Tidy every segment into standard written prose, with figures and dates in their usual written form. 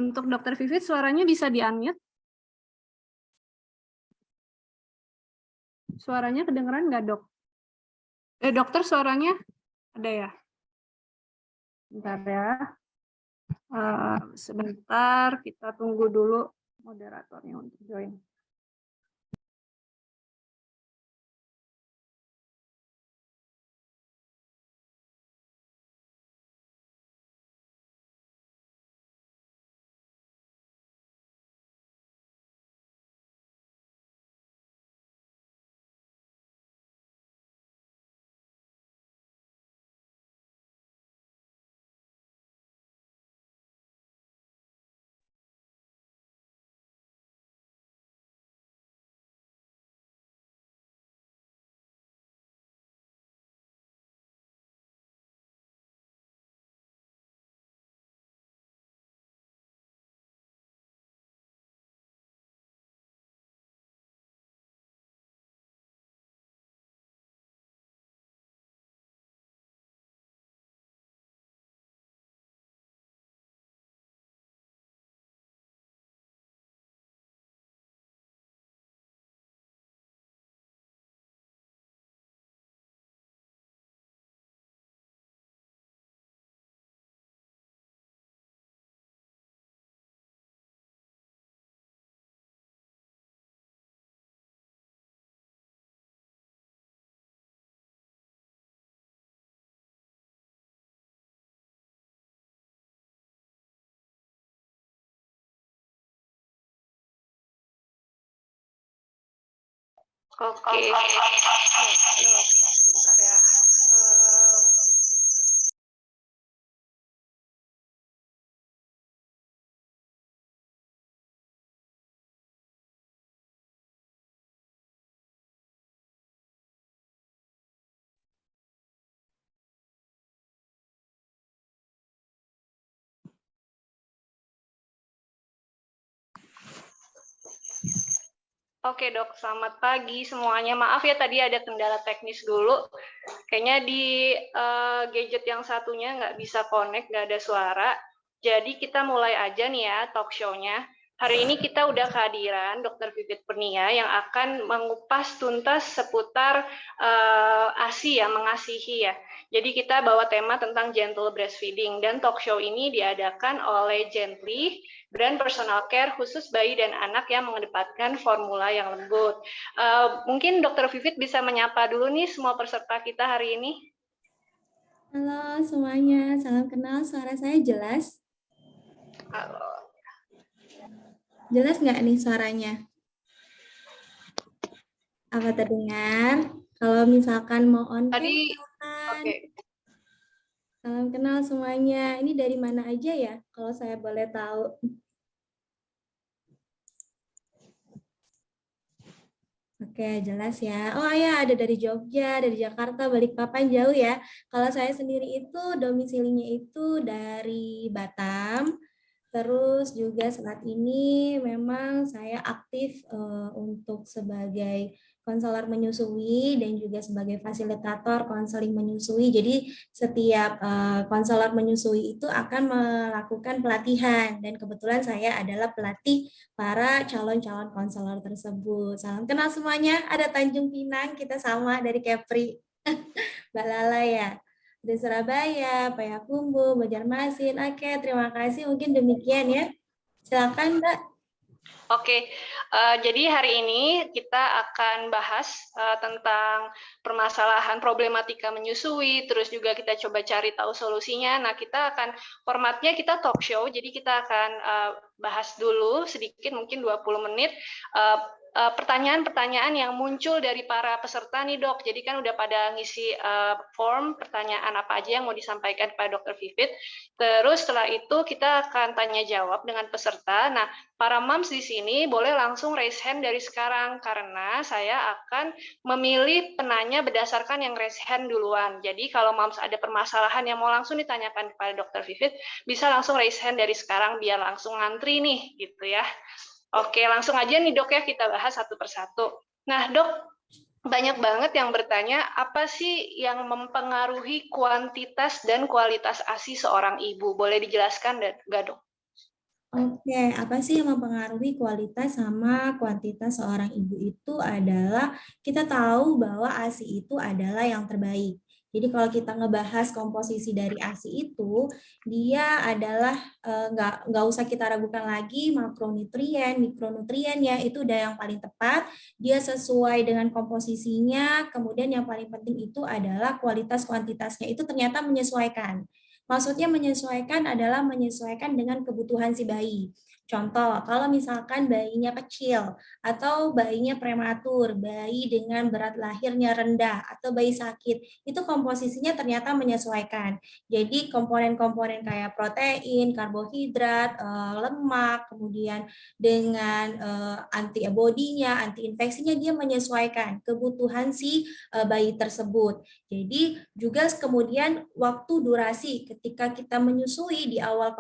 Untuk Dokter Vivit, suaranya bisa di-unmute? Suaranya kedengeran nggak, Dok? Dokter, suaranya ada ya? Bentar ya. Sebentar, kita tunggu dulu moderatornya untuk join. Oke. Sebentar ya. Oke, Dok, selamat pagi semuanya. Maaf ya tadi ada kendala teknis dulu. Kayaknya di gadget yang satunya nggak bisa connect, nggak ada suara. Jadi kita mulai aja nih ya talk show-nya. Hari ini kita udah kehadiran Dr. Vivit Pernia yang akan mengupas tuntas seputar ASI ya, mengasihi ya. Jadi kita bawa tema tentang gentle breastfeeding dan talk show ini diadakan oleh Gently, brand personal care khusus bayi dan anak yang mengedepankan formula yang lembut. Mungkin Dr. Vivit bisa menyapa dulu nih semua peserta kita hari ini. Halo semuanya, salam kenal. Suara saya jelas? Halo. Jelas nggak nih suaranya? Apa terdengar? Kalau misalkan mau on cam, Oke. salam kenal semuanya. Ini dari mana aja ya? Kalau saya boleh tahu. Oke, jelas ya. Oh ya, ada dari Jogja, dari Jakarta, Balikpapan jauh ya. Kalau saya sendiri itu domisilinya itu dari Batam. Terus juga saat ini memang saya aktif untuk sebagai konselor menyusui dan juga sebagai fasilitator konseling menyusui. Jadi setiap konselor menyusui itu akan melakukan pelatihan dan kebetulan saya adalah pelatih para calon-calon konselor tersebut. Salam kenal semuanya. Ada Tanjung Pinang, kita sama dari Kepri. Mbak Lala ya. Di Surabaya, Payakumbuh, Banjarmasin. Oke, terima kasih. Mungkin demikian ya. Silakan, Mbak. Oke, jadi hari ini kita akan bahas tentang permasalahan problematika menyusui, terus juga kita coba cari tahu solusinya. Nah, kita akan formatnya kita talk show, jadi kita akan bahas dulu sedikit, mungkin 20 menit, pertanyaan-pertanyaan yang muncul dari para peserta nih, Dok. Jadi kan udah pada ngisi form pertanyaan apa aja yang mau disampaikan kepada Dr. Vivit. Terus setelah itu kita akan tanya jawab dengan peserta. Nah, para moms di sini boleh langsung raise hand dari sekarang karena saya akan memilih penanya berdasarkan yang raise hand duluan. Jadi kalau moms ada permasalahan yang mau langsung ditanyakan kepada Dr. Vivit, bisa langsung raise hand dari sekarang biar langsung ngantri nih, gitu ya. Oke, langsung aja nih Dok ya, kita bahas satu persatu. Nah Dok, banyak banget yang bertanya, apa sih yang mempengaruhi kuantitas dan kualitas ASI seorang ibu? Boleh dijelaskan nggak Dok? Oke, apa sih yang mempengaruhi kualitas sama kuantitas seorang ibu itu adalah kita tahu bahwa ASI itu adalah yang terbaik. Jadi kalau kita ngebahas komposisi dari ASI itu, dia adalah nggak usah kita ragukan lagi makronutrien, mikronutrien ya itu udah yang paling tepat. Dia sesuai dengan komposisinya. Kemudian yang paling penting itu adalah kualitas kuantitasnya itu ternyata menyesuaikan. Maksudnya menyesuaikan adalah menyesuaikan dengan kebutuhan si bayi. Contoh, kalau misalkan bayinya kecil atau bayinya prematur, bayi dengan berat lahirnya rendah atau bayi sakit, itu komposisinya ternyata menyesuaikan. Jadi komponen-komponen kayak protein, karbohidrat, lemak, kemudian dengan antibodinya, anti-infeksinya dia menyesuaikan kebutuhan si bayi tersebut. Jadi juga kemudian waktu durasi ketika kita menyusui di awal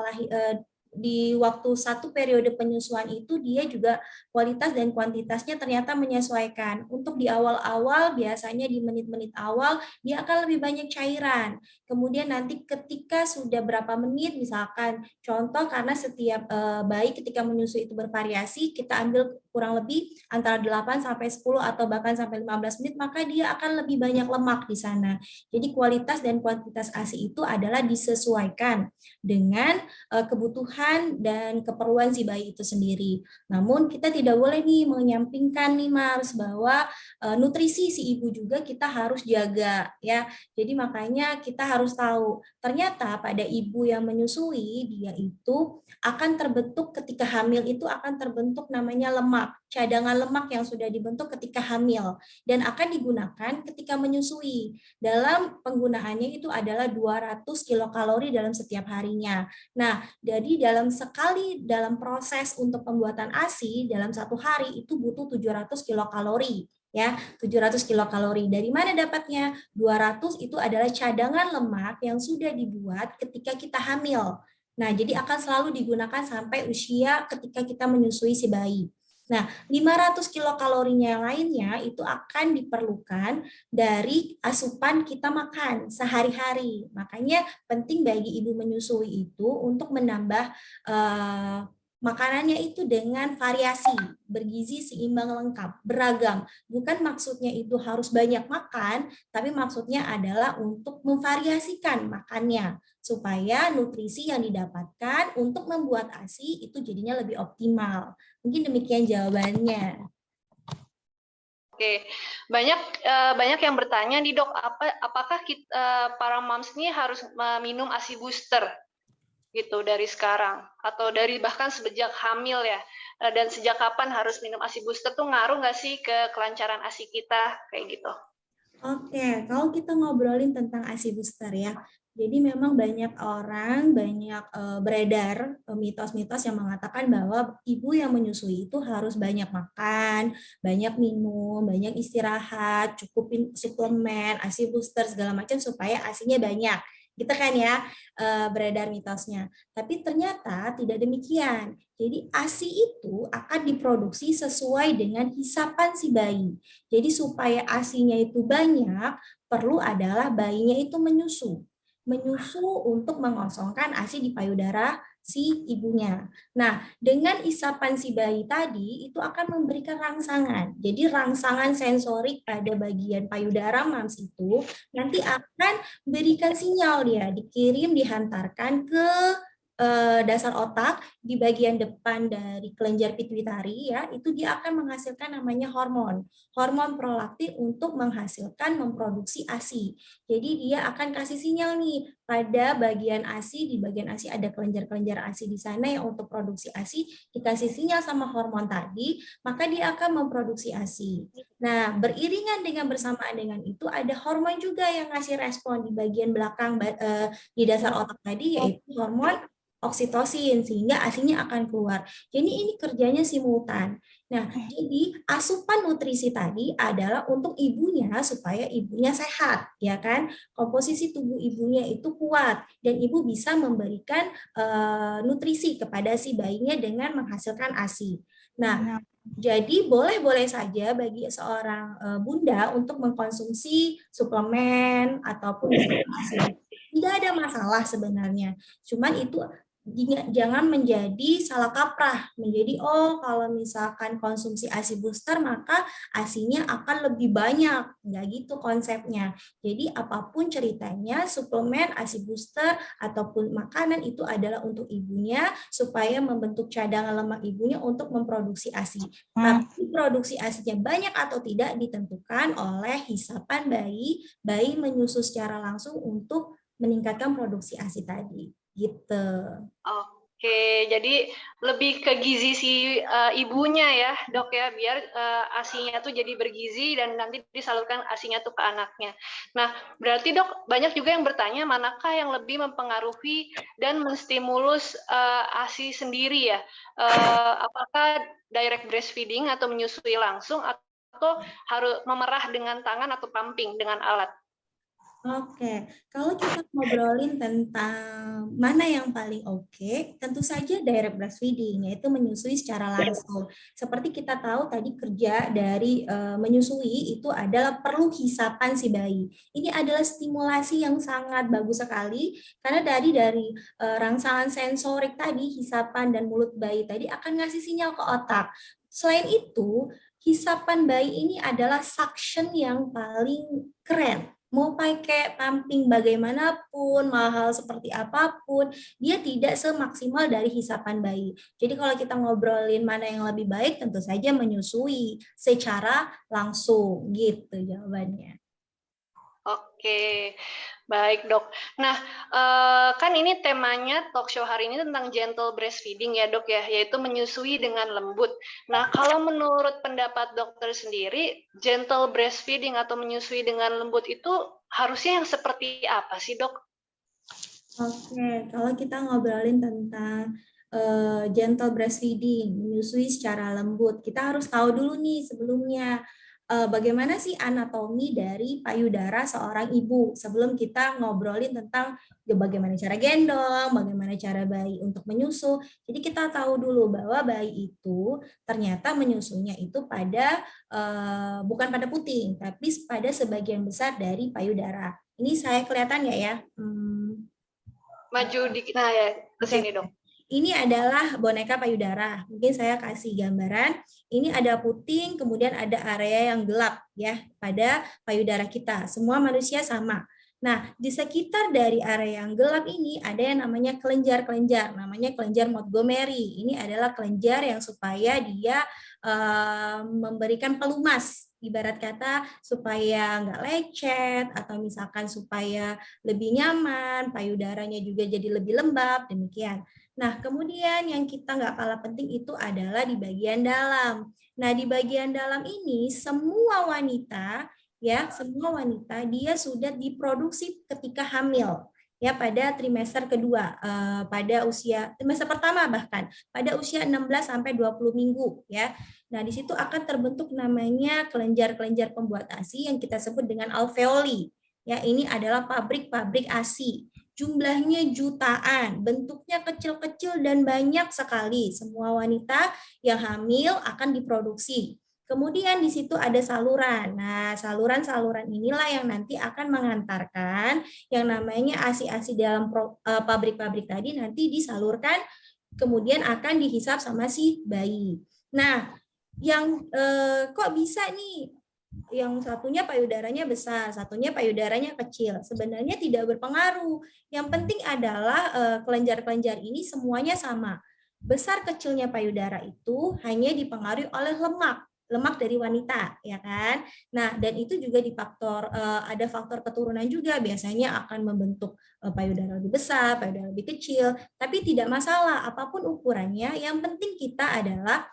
di waktu satu periode penyusuan itu dia juga kualitas dan kuantitasnya ternyata menyesuaikan. Untuk di awal-awal biasanya di menit-menit awal dia akan lebih banyak cairan. Kemudian nanti ketika sudah berapa menit misalkan contoh karena setiap bayi ketika menyusui itu bervariasi kita ambil kurang lebih antara 8 sampai 10 atau bahkan sampai 15 menit maka dia akan lebih banyak lemak di sana. Jadi kualitas dan kuantitas ASI itu adalah disesuaikan dengan kebutuhan dan keperluan si bayi itu sendiri. Namun kita tidak boleh nih menyampingkan nih Mars bahwa nutrisi si ibu juga kita harus jaga ya. Jadi makanya kita harus tahu ternyata pada ibu yang menyusui dia itu akan terbentuk ketika hamil itu akan terbentuk namanya lemak, cadangan lemak yang sudah dibentuk ketika hamil dan akan digunakan ketika menyusui. Dalam penggunaannya itu adalah 200 kilokalori dalam setiap harinya. Nah, jadi dalam proses untuk pembuatan ASI dalam satu hari itu butuh 700 kilokalori ya, 700 kilokalori. Dari mana dapatnya? 200 itu adalah cadangan lemak yang sudah dibuat ketika kita hamil. Nah, jadi akan selalu digunakan sampai usia ketika kita menyusui si bayi. Nah, 500 kilokalorinya yang lainnya itu akan diperlukan dari asupan kita makan sehari-hari. Makanya penting bagi ibu menyusui itu untuk menambah makanannya itu dengan variasi, bergizi, seimbang, lengkap, beragam. Bukan maksudnya itu harus banyak makan, tapi maksudnya adalah untuk memvariasikan makannya supaya nutrisi yang didapatkan untuk membuat ASI itu jadinya lebih optimal. Mungkin demikian jawabannya. Oke, banyak yang bertanya nih dok, apakah para moms ini harus minum ASI booster gitu dari sekarang atau dari bahkan sejak hamil ya, dan sejak kapan harus minum ASI booster tuh ngaruh nggak sih ke kelancaran ASI kita kayak gitu? Oke, kalau kita ngobrolin tentang ASI booster ya, jadi memang banyak orang, banyak beredar mitos-mitos yang mengatakan bahwa ibu yang menyusui itu harus banyak makan, banyak minum, banyak istirahat, cukupin suplemen, ASI booster segala macam supaya ASI-nya banyak. Gitu kan ya, beredar mitosnya. Tapi ternyata tidak demikian. Jadi ASI itu akan diproduksi sesuai dengan hisapan si bayi. Jadi supaya ASI-nya itu banyak, perlu adalah bayinya itu menyusu. Menyusu untuk mengosongkan ASI di payudara si ibunya. Nah, dengan isapan si bayi tadi itu akan memberikan rangsangan. Jadi rangsangan sensorik pada bagian payudara mams itu nanti akan berikan sinyal dia, dikirim, dihantarkan ke dasar otak di bagian depan dari kelenjar pituitari ya, itu dia akan menghasilkan namanya hormon prolaktin untuk menghasilkan memproduksi ASI. Jadi dia akan kasih sinyal nih pada bagian ASI, di bagian ASI ada kelenjar-kelenjar ASI di sana yang untuk produksi ASI dikasih sinyal sama hormon tadi, maka dia akan memproduksi ASI. Nah, beriringan dengan bersamaan dengan itu ada hormon juga yang ngasih respon di bagian belakang di dasar otak tadi yaitu hormon oksitosin sehingga ASI-nya akan keluar. Jadi ini kerjanya simultan. Nah, jadi asupan nutrisi tadi adalah untuk ibunya supaya ibunya sehat, ya kan? Komposisi tubuh ibunya itu kuat dan ibu bisa memberikan nutrisi kepada si bayinya dengan menghasilkan ASI. Nah, jadi boleh-boleh saja bagi seorang bunda untuk mengkonsumsi suplemen ataupun misalnya ASI. Tidak ada masalah sebenarnya. Cuman itu jangan menjadi salah kaprah, menjadi oh kalau misalkan konsumsi ASI booster maka ASINya akan lebih banyak, nggak gitu konsepnya. Jadi apapun ceritanya suplemen ASI booster ataupun makanan itu adalah untuk ibunya supaya membentuk cadangan lemak ibunya untuk memproduksi ASI. Tapi produksi ASINya banyak atau tidak ditentukan oleh hisapan bayi menyusu secara langsung untuk meningkatkan produksi ASI tadi. Gitu. Oke, jadi lebih ke gizi si ibunya ya, Dok ya, biar ASINya tuh jadi bergizi dan nanti disalurkan ASINya tuh ke anaknya. Nah, berarti Dok banyak juga yang bertanya manakah yang lebih mempengaruhi dan menstimulus ASI sendiri ya? Apakah direct breastfeeding atau menyusui langsung atau harus memerah dengan tangan atau pumping dengan alat? Oke, kalau kita ngobrolin tentang mana yang paling oke, tentu saja direct breastfeeding, yaitu menyusui secara langsung. Seperti kita tahu tadi kerja dari menyusui itu adalah perlu hisapan si bayi. Ini adalah stimulasi yang sangat bagus sekali, karena dari rangsangan sensorik tadi, hisapan dan mulut bayi tadi akan ngasih sinyal ke otak. Selain itu, hisapan bayi ini adalah suction yang paling keren. Mau pakai pumping bagaimanapun, mahal seperti apapun, dia tidak semaksimal dari hisapan bayi. Jadi kalau kita ngobrolin mana yang lebih baik, tentu saja menyusui secara langsung, gitu jawabannya. Oke, baik Dok. Nah, kan ini temanya talk show hari ini tentang gentle breastfeeding ya Dok ya, yaitu menyusui dengan lembut. Nah, kalau menurut pendapat dokter sendiri, gentle breastfeeding atau menyusui dengan lembut itu harusnya yang seperti apa sih Dok? Oke, kalau kita ngobrolin tentang gentle breastfeeding, menyusui secara lembut, kita harus tahu dulu nih sebelumnya bagaimana sih anatomi dari payudara seorang ibu sebelum kita ngobrolin tentang bagaimana cara gendong, bagaimana cara bayi untuk menyusu. Jadi kita tahu dulu bahwa bayi itu ternyata menyusunya itu pada bukan pada puting, tapi pada sebagian besar dari payudara. Ini saya kelihatan nggak ya? Maju dikit, nah ya, ke Oke, sini Dok. ini adalah boneka payudara. Mungkin saya kasih gambaran. Ini ada puting, kemudian ada area yang gelap ya pada payudara kita. Semua manusia sama. Nah, di sekitar dari area yang gelap ini ada yang namanya kelenjar-kelenjar, namanya kelenjar Montgomery. Ini adalah kelenjar yang supaya dia memberikan pelumas, ibarat kata supaya nggak lecet atau misalkan supaya lebih nyaman, payudaranya juga jadi lebih lembab, demikian. Nah, kemudian yang kita nggak kalah penting itu adalah di bagian dalam. Nah, di bagian dalam ini semua wanita dia sudah diproduksi ketika hamil ya pada trimester kedua pada usia trimester pertama bahkan pada usia 16 sampai 20 minggu ya. Nah, di situ akan terbentuk namanya kelenjar-kelenjar pembuat ASI yang kita sebut dengan alveoli. Ya, ini adalah pabrik-pabrik ASI. Jumlahnya jutaan, bentuknya kecil-kecil dan banyak sekali. Semua wanita yang hamil akan diproduksi. Kemudian di situ ada saluran. Nah, saluran-saluran inilah yang nanti akan mengantarkan yang namanya ASI-ASI dalam pabrik-pabrik tadi nanti disalurkan, kemudian akan dihisap sama si bayi. Nah, yang kok bisa nih yang satunya payudaranya besar, satunya payudaranya kecil. Sebenarnya tidak berpengaruh. Yang penting adalah kelenjar-kelenjar ini semuanya sama. Besar kecilnya payudara itu hanya dipengaruhi oleh lemak dari wanita, ya kan? Nah, dan itu juga ada faktor keturunan juga, biasanya akan membentuk payudara lebih besar, payudara lebih kecil, tapi tidak masalah apapun ukurannya. Yang penting kita adalah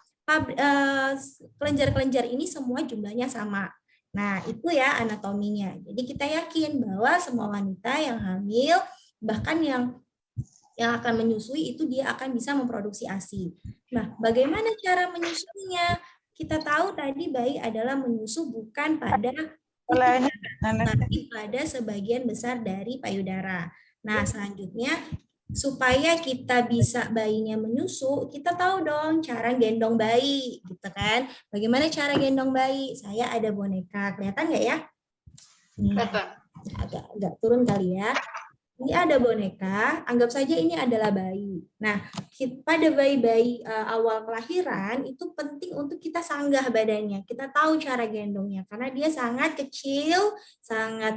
kelenjar-kelenjar ini semua jumlahnya sama. Nah, itu ya anatominya. Jadi kita yakin bahwa semua wanita yang hamil, bahkan yang akan menyusui itu dia akan bisa memproduksi ASI. Nah, bagaimana cara menyusuinya? Kita tahu tadi bayi adalah menyusu bukan pada puting, tapi pada sebagian besar dari payudara. Nah, selanjutnya supaya kita bisa bayinya menyusu, kita tahu dong cara gendong bayi, gitu kan? Bagaimana cara gendong bayi? Saya ada boneka, kelihatan nggak ya? Ini agak turun kali ya. Ini ada boneka, anggap saja ini adalah bayi. Nah, pada bayi-bayi awal kelahiran itu penting untuk kita sanggah badannya. Kita tahu cara gendongnya karena dia sangat kecil,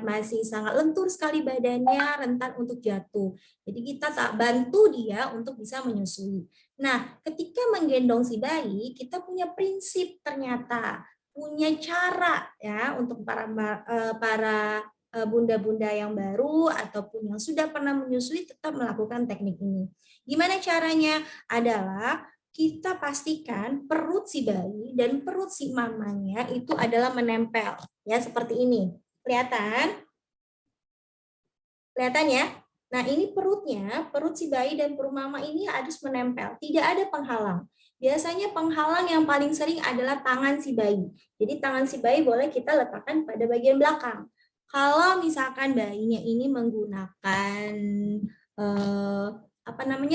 masih sangat lentur sekali badannya, rentan untuk jatuh. Jadi kita tak bantu dia untuk bisa menyusui. Nah, ketika menggendong si bayi, kita punya prinsip ternyata, punya cara ya untuk para bunda-bunda yang baru ataupun yang sudah pernah menyusui tetap melakukan teknik ini. Gimana caranya? Adalah kita pastikan perut si bayi dan perut si mamanya itu adalah menempel. Ya, seperti ini. Kelihatan? Kelihatan ya? Nah, ini perutnya, perut si bayi dan perut mama ini harus menempel. Tidak ada penghalang. Biasanya penghalang yang paling sering adalah tangan si bayi. Jadi tangan si bayi boleh kita letakkan pada bagian belakang. Kalau misalkan bayinya ini menggunakan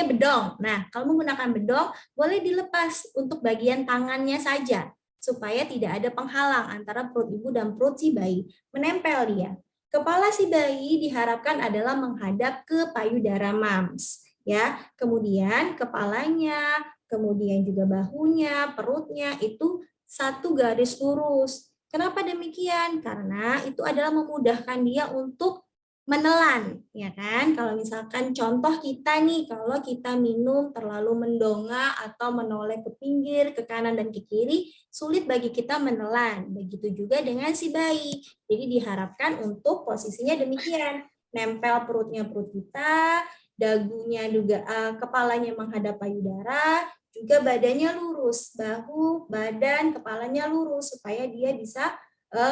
bedong. Nah, kalau menggunakan bedong boleh dilepas untuk bagian tangannya saja supaya tidak ada penghalang antara perut ibu dan perut si bayi. Menempel dia. Kepala si bayi diharapkan adalah menghadap ke payudara mams. Ya, kemudian kepalanya, kemudian juga bahunya, perutnya itu satu garis lurus. Kenapa demikian? Karena itu adalah memudahkan dia untuk menelan, ya kan? Kalau misalkan contoh kita nih, kalau kita minum terlalu mendongak atau menoleh ke pinggir, ke kanan dan ke kiri, sulit bagi kita menelan. Begitu juga dengan si bayi. Jadi diharapkan untuk posisinya demikian, nempel perutnya perut kita, dagunya juga kepalanya menghadap payudara, juga badannya lurus, bahu, badan, kepalanya lurus supaya dia bisa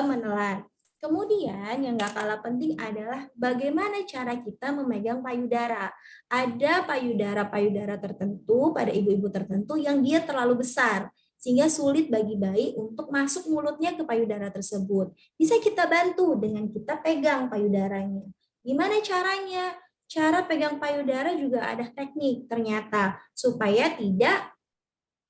menelan. Kemudian yang gak kalah penting adalah bagaimana cara kita memegang payudara. Ada payudara-payudara tertentu pada ibu-ibu tertentu yang dia terlalu besar sehingga sulit bagi bayi untuk masuk mulutnya ke payudara tersebut. Bisa kita bantu dengan kita pegang payudaranya. Gimana caranya? Cara pegang payudara juga ada teknik ternyata supaya tidak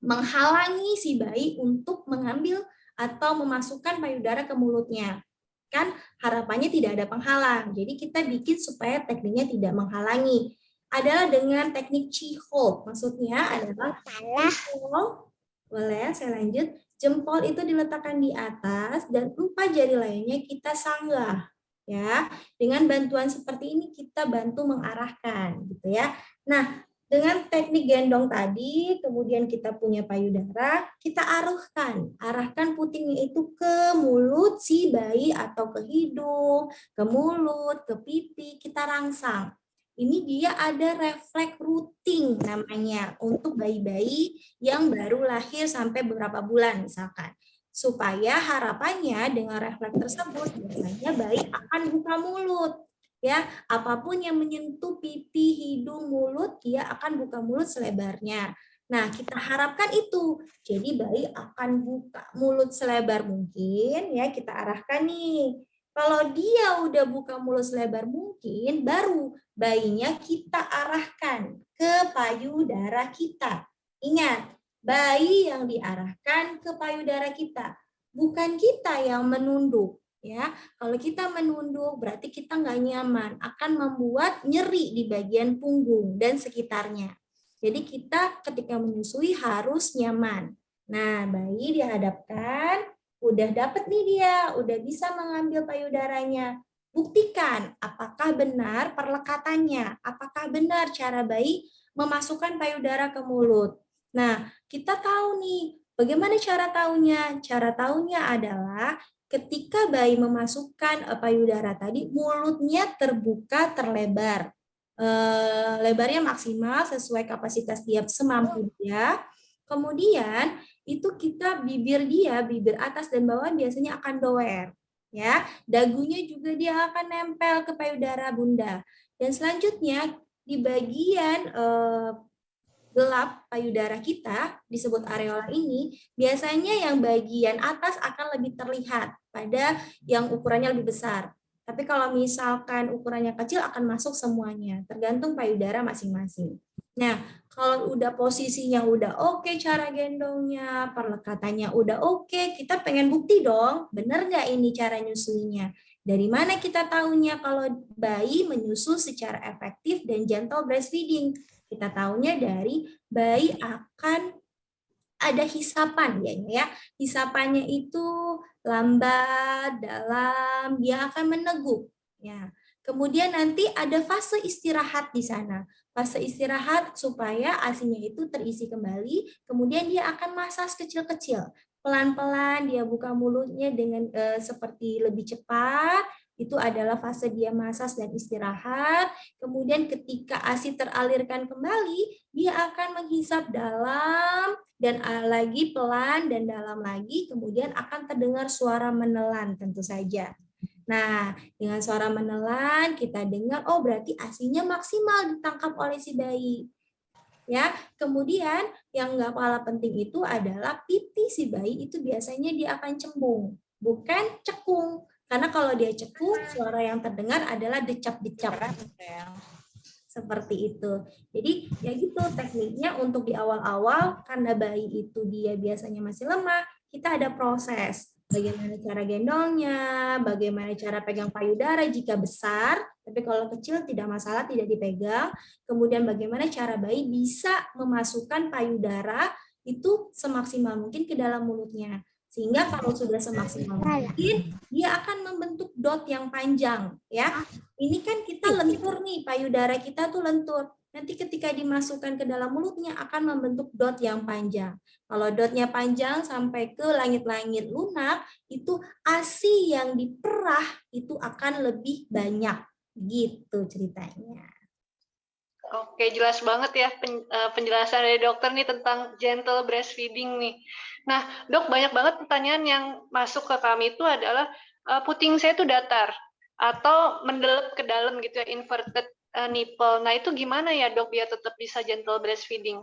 menghalangi si bayi untuk mengambil atau memasukkan payudara ke mulutnya. Kan harapannya tidak ada penghalang. Jadi kita bikin supaya tekniknya tidak menghalangi. Adalah dengan teknik chi hold. Maksudnya adalah jempol, boleh saya lanjut. Jempol itu diletakkan di atas dan 4 jari lainnya kita sanggah. Ya, dengan bantuan seperti ini kita bantu mengarahkan gitu ya. Nah, dengan teknik gendong tadi, kemudian kita punya payudara, kita arahkan putingnya itu ke mulut si bayi atau ke hidung, ke mulut, ke pipi, kita rangsang. Ini dia ada refleks routing namanya untuk bayi-bayi yang baru lahir sampai beberapa bulan misalkan. Supaya harapannya dengan refleks tersebut biasanya bayi akan buka mulut. Ya, apapun yang menyentuh pipi, hidung, mulut, dia akan buka mulut selebarnya. Nah, kita harapkan itu. Jadi bayi akan buka mulut selebar mungkin, ya kita arahkan nih. Kalau dia udah buka mulut selebar mungkin, baru bayinya kita arahkan ke payudara kita. Ingat, bayi yang diarahkan ke payudara kita, bukan kita yang menunduk. Ya, kalau kita menunduk berarti kita nggak nyaman, akan membuat nyeri di bagian punggung dan sekitarnya. Jadi kita ketika menyusui harus nyaman. Nah, bayi dihadapkan, udah dapet nih dia, udah bisa mengambil payudaranya. Buktikan apakah benar perlekatannya, apakah benar cara bayi memasukkan payudara ke mulut. Nah, kita tahu nih, bagaimana cara tahunya? Cara tahunya adalah ketika bayi memasukkan payudara tadi, mulutnya terbuka terlebar. Lebarnya maksimal sesuai kapasitas dia semampu dia. Kemudian itu kita bibir atas dan bawah biasanya akan doer. Ya, dagunya juga dia akan nempel ke payudara bunda. Dan selanjutnya di bagian gelap payudara kita, disebut areola ini, biasanya yang bagian atas akan lebih terlihat pada yang ukurannya lebih besar. Tapi kalau misalkan ukurannya kecil akan masuk semuanya, tergantung payudara masing-masing. Nah, kalau udah posisinya udah oke, cara gendongnya, perlekatannya udah oke, kita pengen bukti dong, bener nggak ini cara nyusuinya? Dari mana kita tahunya kalau bayi menyusu secara efektif dan gentle breastfeeding? Kita tahunya dari bayi akan ada hisapan ya. Hisapannya itu lambat, dalam, dia akan meneguk ya. Kemudian nanti ada fase istirahat di sana. Fase istirahat supaya ASINY-nya itu terisi kembali, kemudian dia akan masas kecil-kecil. Pelan-pelan dia buka mulutnya dengan seperti lebih cepat. Itu adalah fase dia masas dan istirahat. Kemudian ketika ASI teralirkan kembali, dia akan menghisap dalam dan lagi pelan dan dalam lagi, kemudian akan terdengar suara menelan tentu saja. Nah, dengan suara menelan kita dengar, oh berarti ASINY-nya maksimal ditangkap oleh si bayi. Ya, kemudian yang nggak kalah penting itu adalah pipi si bayi itu biasanya dia akan cembung, bukan cekung. Karena kalau dia cekung, suara yang terdengar adalah decap-decap. Seperti itu. Jadi ya gitu tekniknya untuk di awal-awal karena bayi itu dia biasanya masih lemah, kita ada proses. Bagaimana cara gendongnya, bagaimana cara pegang payudara jika besar, tapi kalau kecil tidak masalah, tidak dipegang. Kemudian bagaimana cara bayi bisa memasukkan payudara itu semaksimal mungkin ke dalam mulutnya. Sehingga kalau sudah semaksimal mungkin, dia akan membentuk dot yang panjang. Ya, ini kan kita lentur nih, payudara kita tuh lentur. Nanti ketika dimasukkan ke dalam mulutnya akan membentuk dot yang panjang. Kalau dotnya panjang sampai ke langit-langit lunak, itu ASI yang diperah itu akan lebih banyak. Gitu ceritanya. Oke, jelas banget ya penjelasan dari dokter nih tentang gentle breastfeeding nih. Nah, dok, banyak banget pertanyaan yang masuk ke kami itu adalah puting saya itu datar atau mendelep ke dalam gitu ya, inverted nipple. Nah, itu gimana ya dok biar tetap bisa gentle breastfeeding?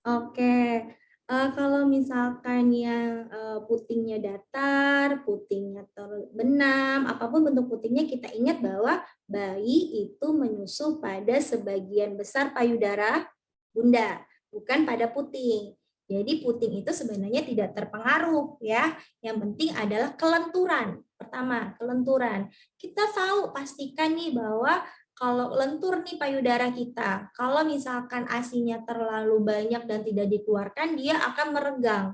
Oke, kalau misalkan yang putingnya datar, putingnya terbenam, apapun bentuk putingnya, kita ingat bahwa bayi itu menyusu pada sebagian besar payudara bunda, bukan pada puting. Jadi puting itu sebenarnya tidak terpengaruh ya. Yang penting adalah kelenturan. Pertama, kelenturan. Kita tahu pastikan nih bahwa kalau lentur nih payudara kita, kalau misalkan ASINY-nya terlalu banyak dan tidak dikeluarkan, dia akan meregang,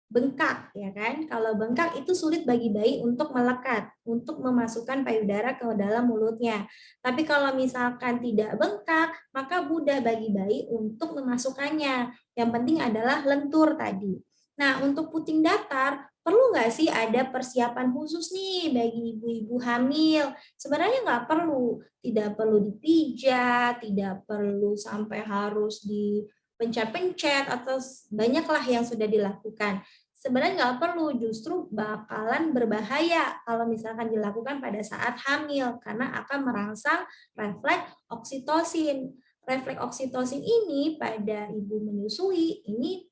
bengkak, ya kan? Kalau bengkak itu sulit bagi bayi untuk melekat, untuk memasukkan payudara ke dalam mulutnya. Tapi kalau misalkan tidak bengkak, maka mudah bagi bayi untuk memasukkannya. Yang penting adalah lentur tadi. Nah, untuk puting datar, perlu nggak sih ada persiapan khusus nih bagi ibu-ibu hamil? Sebenarnya nggak perlu, tidak perlu dipijat, tidak perlu sampai harus dipencet-pencet atau banyaklah yang sudah dilakukan. Sebenarnya nggak perlu, justru bakalan berbahaya kalau misalkan dilakukan pada saat hamil karena akan merangsang refleks oksitosin. Refleks oksitosin ini pada ibu menyusui ini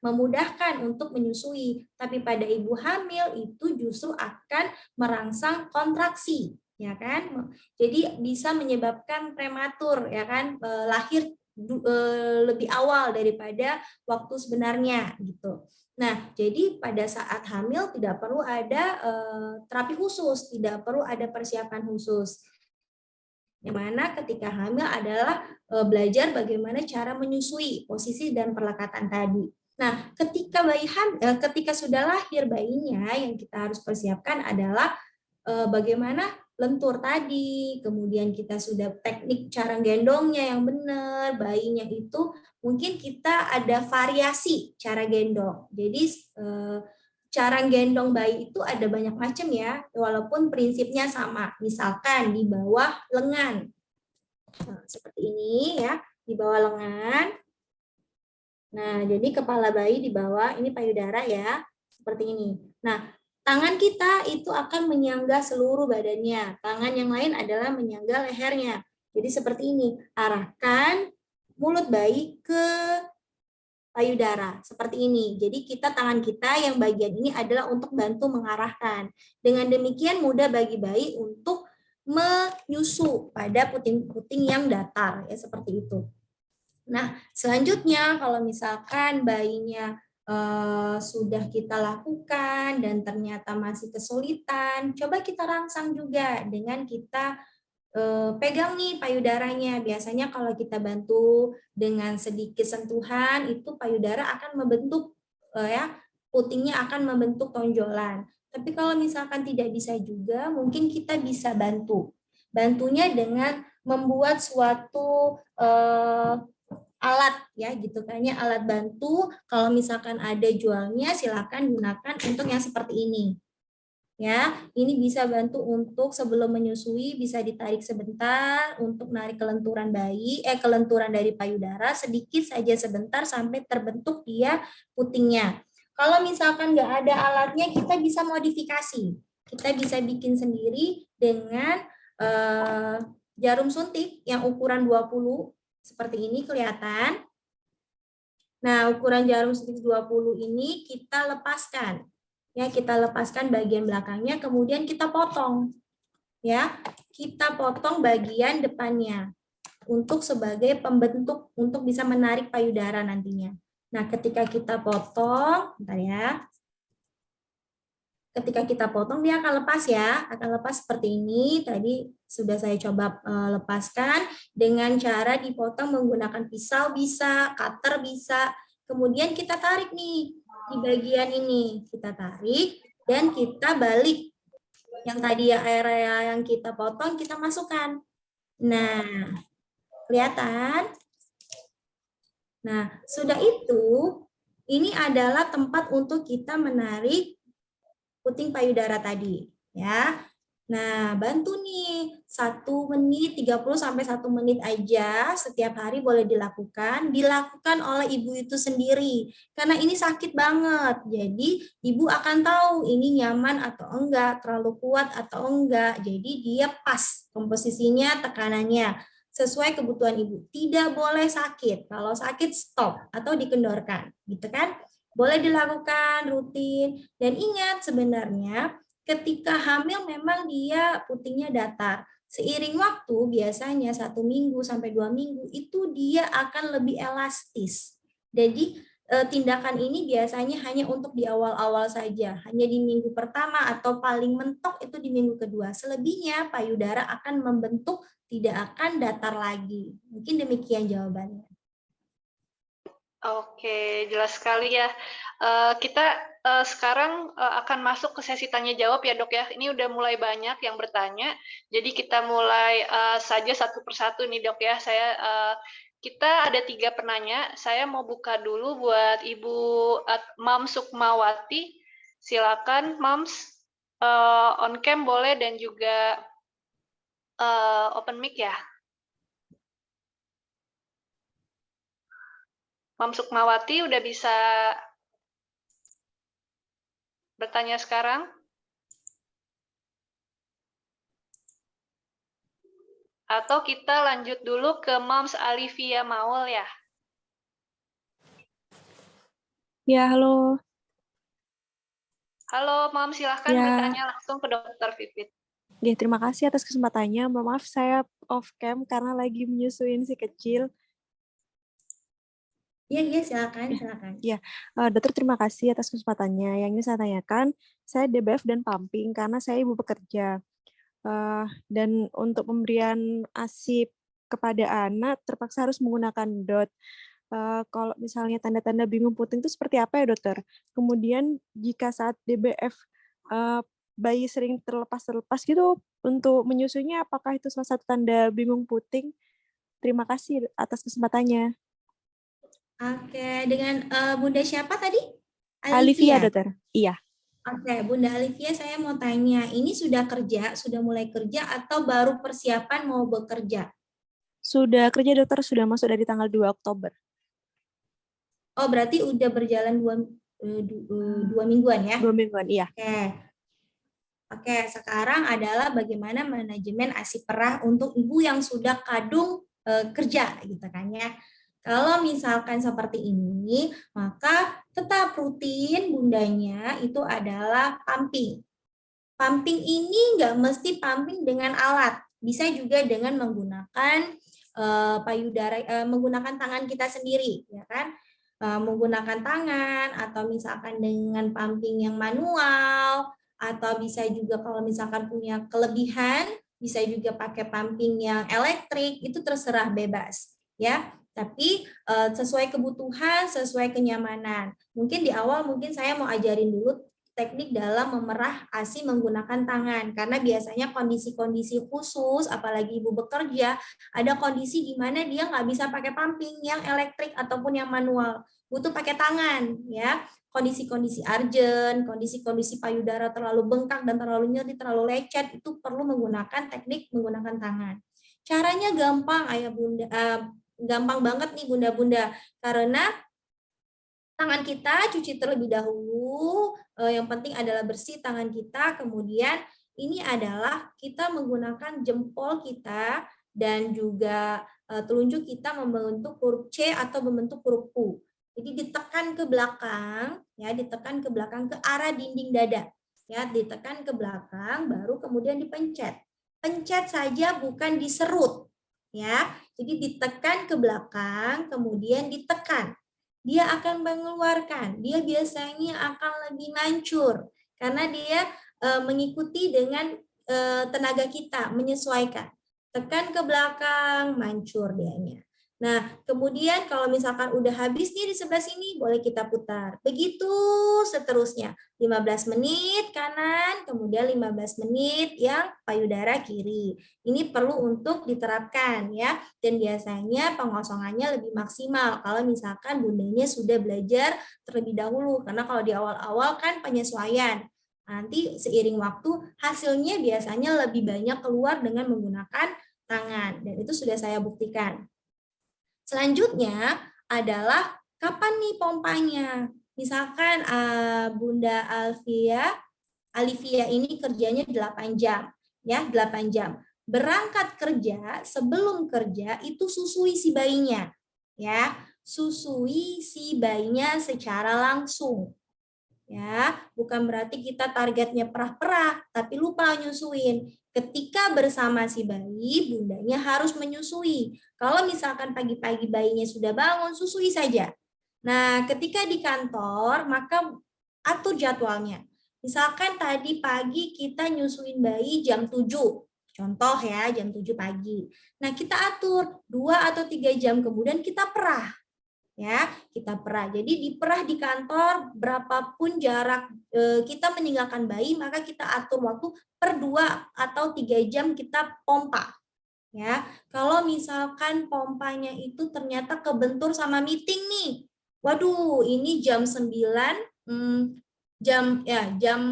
memudahkan untuk menyusui, tapi pada ibu hamil itu justru akan merangsang kontraksi, ya kan? Jadi bisa menyebabkan prematur, ya kan? Lahir lebih awal daripada waktu sebenarnya gitu. Nah, jadi pada saat hamil tidak perlu ada terapi khusus, tidak perlu ada persiapan khusus. Yang mana ketika hamil adalah belajar bagaimana cara menyusui, posisi dan perlekatan tadi. Nah, ketika sudah lahir bayinya, yang kita harus persiapkan adalah bagaimana lentur tadi, kemudian kita sudah teknik cara gendongnya yang benar, bayinya itu mungkin kita ada variasi cara gendong. Jadi cara gendong bayi itu ada banyak macam ya, walaupun prinsipnya sama. Misalkan di bawah lengan. Nah, seperti ini ya, di bawah lengan. Nah, jadi kepala bayi di bawah, ini payudara ya, seperti ini. Nah, tangan kita itu akan menyangga seluruh badannya. Tangan yang lain adalah menyangga lehernya. Jadi seperti ini, arahkan mulut bayi ke payudara seperti ini. Jadi tangan kita yang bagian ini adalah untuk bantu mengarahkan. Dengan demikian mudah bagi bayi untuk menyusu pada puting-puting yang datar ya seperti itu. Nah, selanjutnya kalau misalkan bayinya sudah kita lakukan dan ternyata masih kesulitan, coba kita rangsang juga dengan kita pegang nih payudaranya. Biasanya kalau kita bantu dengan sedikit sentuhan, itu payudara akan membentuk ya, putingnya akan membentuk tonjolan. Tapi kalau misalkan tidak bisa juga, mungkin kita bisa bantu. Bantunya dengan membuat suatu alat ya gitu kan ya, alat bantu. Kalau misalkan ada jualnya, silakan gunakan untuk yang seperti ini. Ya, ini bisa bantu untuk sebelum menyusui, bisa ditarik sebentar untuk narik kelenturan kelenturan dari payudara sedikit saja sebentar sampai terbentuk dia putingnya. Kalau misalkan nggak ada alatnya, kita bisa modifikasi. Kita bisa bikin sendiri dengan jarum suntik yang ukuran 20 seperti ini kelihatan. Nah, ukuran jarum suntik 20 ini kita lepaskan. Ya, kita lepaskan bagian belakangnya, kemudian kita potong. Ya, kita potong bagian depannya untuk sebagai pembentuk untuk bisa menarik payudara nantinya. Nah, ketika kita potong, bentar ya. Ketika kita potong dia akan lepas ya, akan lepas seperti ini. Tadi sudah saya coba lepaskan dengan cara dipotong menggunakan pisau bisa, cutter bisa. Kemudian kita tarik nih di bagian ini, kita tarik dan kita balik. Yang tadi ya area yang kita potong kita masukkan. Nah, kelihatan? Nah, sudah itu ini adalah tempat untuk kita menarik puting payudara tadi ya. Nah, bantu nih 1 menit 30 sampai 1 menit aja setiap hari boleh dilakukan. Dilakukan oleh ibu itu sendiri karena ini sakit banget. Jadi, ibu akan tahu ini nyaman atau enggak, terlalu kuat atau enggak. Jadi, dia pas komposisinya, tekanannya sesuai kebutuhan ibu. Tidak boleh sakit. Kalau sakit stop atau dikendorkan, gitu kan? Boleh dilakukan rutin dan ingat sebenarnya ketika hamil memang dia putingnya datar. Seiring waktu biasanya 1 minggu sampai 2 minggu itu dia akan lebih elastis. Jadi tindakan ini biasanya hanya untuk di awal-awal saja, hanya di minggu pertama atau paling mentok itu di minggu kedua. Selebihnya payudara akan membentuk, tidak akan datar lagi. Mungkin demikian jawabannya. Oke, jelas sekali ya. Kita sekarang akan masuk ke sesi tanya jawab ya dok ya. Ini udah mulai banyak yang bertanya, jadi kita mulai saja satu persatu nih dok ya. Kita ada 3 penanya. Saya mau buka dulu buat Ibu Mam Sukmawati. Silakan Mams, on cam boleh dan juga open mic ya. Mam Sukmawati udah bisa bertanya sekarang? Atau kita lanjut dulu ke Mams Alivia Maul ya? Ya, halo. Halo Mam, silahkan Ya. bertanya langsung ke Dokter Pipit. Ya, terima kasih atas kesempatannya. Mohon maaf saya off cam karena lagi menyusuin si kecil. Iya, silakan. Ya, dokter terima kasih atas kesempatannya. Yang ingin saya tanyakan, saya DBF dan pumping karena saya ibu bekerja. Dan untuk pemberian ASI kepada anak terpaksa harus menggunakan DOT. Kalau misalnya tanda-tanda bingung puting itu seperti apa ya dokter? Kemudian jika saat DBF bayi sering terlepas gitu untuk menyusunya, apakah itu salah satu tanda bingung puting? Terima kasih atas kesempatannya. Oke, dengan Bunda siapa tadi? Alivia, dokter. Iya. Oke, Bunda Alivia, saya mau tanya, ini sudah mulai kerja atau baru persiapan mau bekerja? Sudah kerja dokter, sudah masuk dari tanggal 2 Oktober. Oh, berarti udah berjalan 2 mingguan ya? 2 mingguan, iya. Oke, sekarang adalah bagaimana manajemen ASI perah untuk ibu yang sudah kadung kerja, gitu kan ya. Kalau misalkan seperti ini, maka tetap rutin bundanya itu adalah pumping. Pumping ini nggak mesti pumping dengan alat, bisa juga dengan menggunakan payudara, menggunakan tangan kita sendiri, ya kan? menggunakan tangan, atau misalkan dengan pumping yang manual, atau bisa juga kalau misalkan punya kelebihan, bisa juga pakai pumping yang elektrik, itu terserah bebas ya. Tapi sesuai kebutuhan, sesuai kenyamanan. Mungkin di awal mungkin saya mau ajarin dulu teknik dalam memerah ASI menggunakan tangan, karena biasanya kondisi-kondisi khusus, apalagi ibu bekerja, ada kondisi di mana dia nggak bisa pakai pumping yang elektrik ataupun yang manual, butuh pakai tangan ya. Kondisi-kondisi urgent, kondisi-kondisi payudara terlalu bengkak dan terlalu nyeri, terlalu lecet, itu perlu menggunakan teknik menggunakan tangan. Caranya gampang ayah bunda, gampang banget nih bunda-bunda, karena tangan kita cuci terlebih dahulu, yang penting adalah bersih tangan kita, kemudian ini adalah kita menggunakan jempol kita dan juga telunjuk kita membentuk huruf C atau membentuk huruf U. Jadi ditekan ke belakang, ya, ditekan ke belakang ke arah dinding dada. Ya, ditekan ke belakang baru kemudian dipencet. Pencet saja bukan diserut, ya. Jadi ditekan ke belakang kemudian ditekan. Dia akan mengeluarkan, dia biasanya akan lebih mancur karena dia mengikuti dengan tenaga kita, menyesuaikan. Tekan ke belakang, mancur dianya. Nah, kemudian kalau misalkan udah habis nih di sebelah sini, boleh kita putar. Begitu seterusnya. 15 menit kanan, kemudian 15 menit yang payudara kiri. Ini perlu untuk diterapkan ya. Dan biasanya pengosongannya lebih maksimal kalau misalkan bundanya sudah belajar terlebih dahulu. Karena kalau di awal-awal kan penyesuaian. Nanti seiring waktu hasilnya biasanya lebih banyak keluar dengan menggunakan tangan. Dan itu sudah saya buktikan. Selanjutnya adalah kapan nih pompanya? Misalkan Bunda Alivia ini kerjanya 8 jam, ya 8 jam. Berangkat kerja, sebelum kerja itu susui si bayinya, ya susui si bayinya secara langsung. Ya, bukan berarti kita targetnya perah-perah, tapi lupa nyusuin. Ketika bersama si bayi, bundanya harus menyusui. Kalau misalkan pagi-pagi bayinya sudah bangun, susui saja. Nah, ketika di kantor, maka atur jadwalnya. Misalkan tadi pagi kita nyusuin bayi jam 7. Contoh ya, jam 7 pagi. Nah, kita atur 2 atau 3 jam kemudian kita perah. Ya, kita perah. Jadi diperah di kantor berapapun jarak kita meninggalkan bayi, maka kita atur waktu per 2 atau 3 jam kita pompa. Ya, kalau misalkan pompanya itu ternyata kebentur sama meeting nih. Waduh, ini jam 9 jam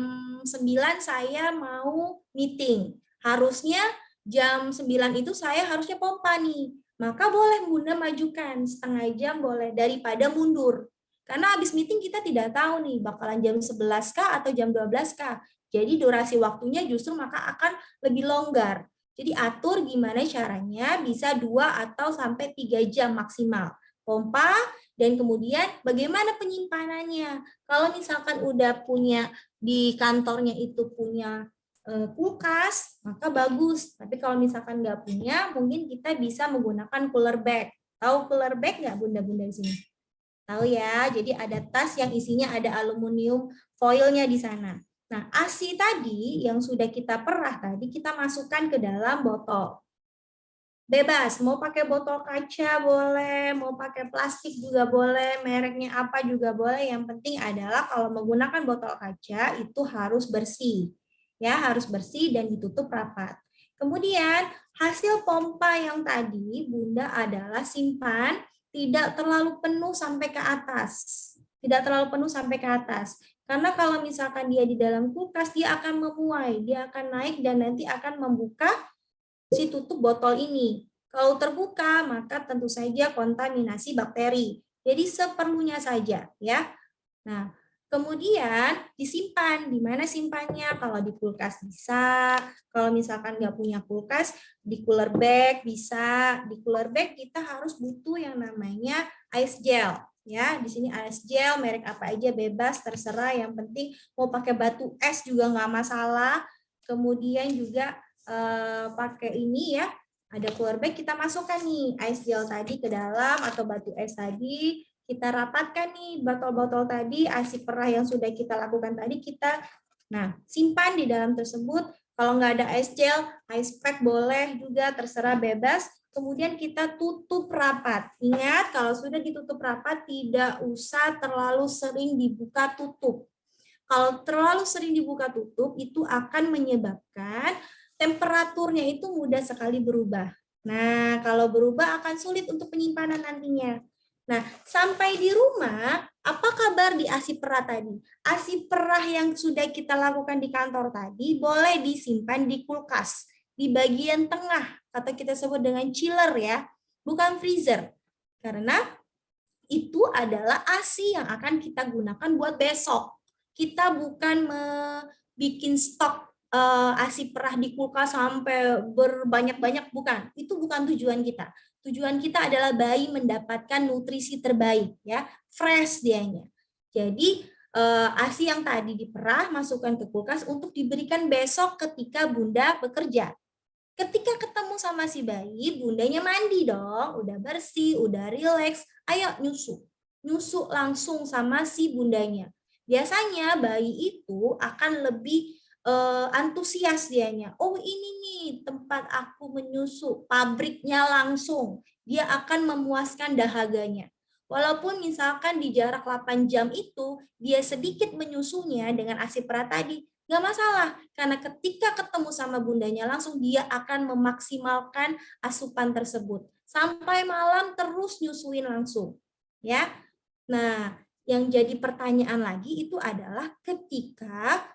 9 saya mau meeting. Harusnya jam 9 itu saya harusnya pompa nih. Maka boleh Bunda majukan setengah jam boleh daripada mundur. Karena habis meeting kita tidak tahu nih bakalan jam 11 kah atau jam 12 kah. Jadi durasi waktunya justru maka akan lebih longgar. Jadi atur gimana caranya bisa 2 atau sampai 3 jam maksimal. Pompa dan kemudian bagaimana penyimpanannya. Kalau misalkan udah punya di kantornya itu punya kulkas, maka bagus. Tapi kalau misalkan nggak punya, mungkin kita bisa menggunakan cooler bag. Tahu cooler bag nggak bunda-bunda di sini? Tahu ya, jadi ada tas yang isinya ada aluminium foilnya di sana. Nah, ASI tadi yang sudah kita perah tadi, kita masukkan ke dalam botol. Bebas, mau pakai botol kaca boleh, mau pakai plastik juga boleh, mereknya apa juga boleh. Yang penting adalah kalau menggunakan botol kaca itu harus bersih. Ya, harus bersih dan ditutup rapat. Kemudian, hasil pompa yang tadi Bunda adalah simpan tidak terlalu penuh sampai ke atas. Tidak terlalu penuh sampai ke atas. Karena kalau misalkan dia di dalam kulkas, dia akan memuai, dia akan naik dan nanti akan membuka si tutup botol ini. Kalau terbuka, maka tentu saja kontaminasi bakteri. Jadi seperlunya saja, ya. Nah, kemudian disimpan. Di mana simpannya? Kalau di kulkas bisa. Kalau misalkan nggak punya kulkas, di cooler bag bisa. Di cooler bag kita harus butuh yang namanya ice gel. Ya, di sini ice gel merek apa aja bebas, terserah. Yang penting mau pakai batu es juga nggak masalah. Kemudian juga pakai ini ya, ada cooler bag, kita masukkan nih ice gel tadi ke dalam atau batu es tadi, kita rapatkan nih botol-botol tadi, ASI perah yang sudah kita lakukan tadi, kita simpan di dalam tersebut. Kalau nggak ada ice gel, ice pack boleh juga, terserah bebas. Kemudian kita tutup rapat. Ingat, kalau sudah ditutup rapat, tidak usah terlalu sering dibuka tutup. Kalau terlalu sering dibuka tutup, itu akan menyebabkan temperaturnya itu mudah sekali berubah. Nah, kalau berubah akan sulit untuk penyimpanan nantinya. Nah, sampai di rumah, apa kabar di ASI perah tadi? ASI perah yang sudah kita lakukan di kantor tadi boleh disimpan di kulkas, di bagian tengah, atau kita sebut dengan chiller ya, bukan freezer. Karena itu adalah ASI yang akan kita gunakan buat besok. Kita bukan bikin stok ASI perah di kulkas sampai berbanyak-banyak, bukan. Itu bukan tujuan kita. Tujuan kita adalah bayi mendapatkan nutrisi terbaik, ya, fresh dianya. Jadi ASI yang tadi diperah masukkan ke kulkas untuk diberikan besok ketika Bunda bekerja. Ketika ketemu sama si bayi, bundanya mandi dong, udah bersih, udah rileks, ayo nyusu. Nyusu langsung sama si bundanya. Biasanya bayi itu akan lebih antusias dianya. Oh ini nih tempat aku menyusu, pabriknya langsung. Dia akan memuaskan dahaganya. Walaupun misalkan di jarak 8 jam itu, dia sedikit menyusunya dengan ASI perah tadi, nggak masalah, karena ketika ketemu sama bundanya langsung dia akan memaksimalkan asupan tersebut. Sampai malam terus nyusuin langsung. Ya. Nah, yang jadi pertanyaan lagi itu adalah ketika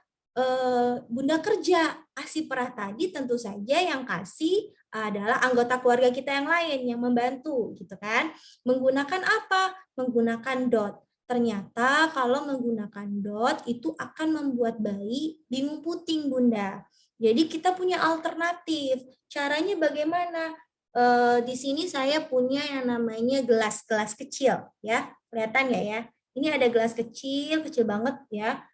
Bunda kerja, ASI perah tadi tentu saja yang kasih adalah anggota keluarga kita yang lain yang membantu gitu kan. Menggunakan apa? Menggunakan DOT. Ternyata kalau menggunakan DOT itu akan membuat bayi bingung puting Bunda. Jadi kita punya alternatif. Caranya bagaimana? Di sini saya punya yang namanya gelas-gelas kecil ya. Kelihatan nggak ya? Ini ada gelas kecil, kecil banget ya.